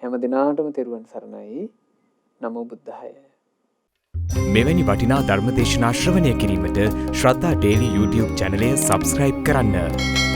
හැම දිනාටම තෙරුවන් සරණයි. නමෝ බුද්ධාය. මෙවැනි වටිනා ධර්ම දේශනා ශ්‍රවණය කිරීමට ශ්‍රද්ධා ඩේලි YouTube චැනලය සබස්ක්‍රයිබ් කරන්න.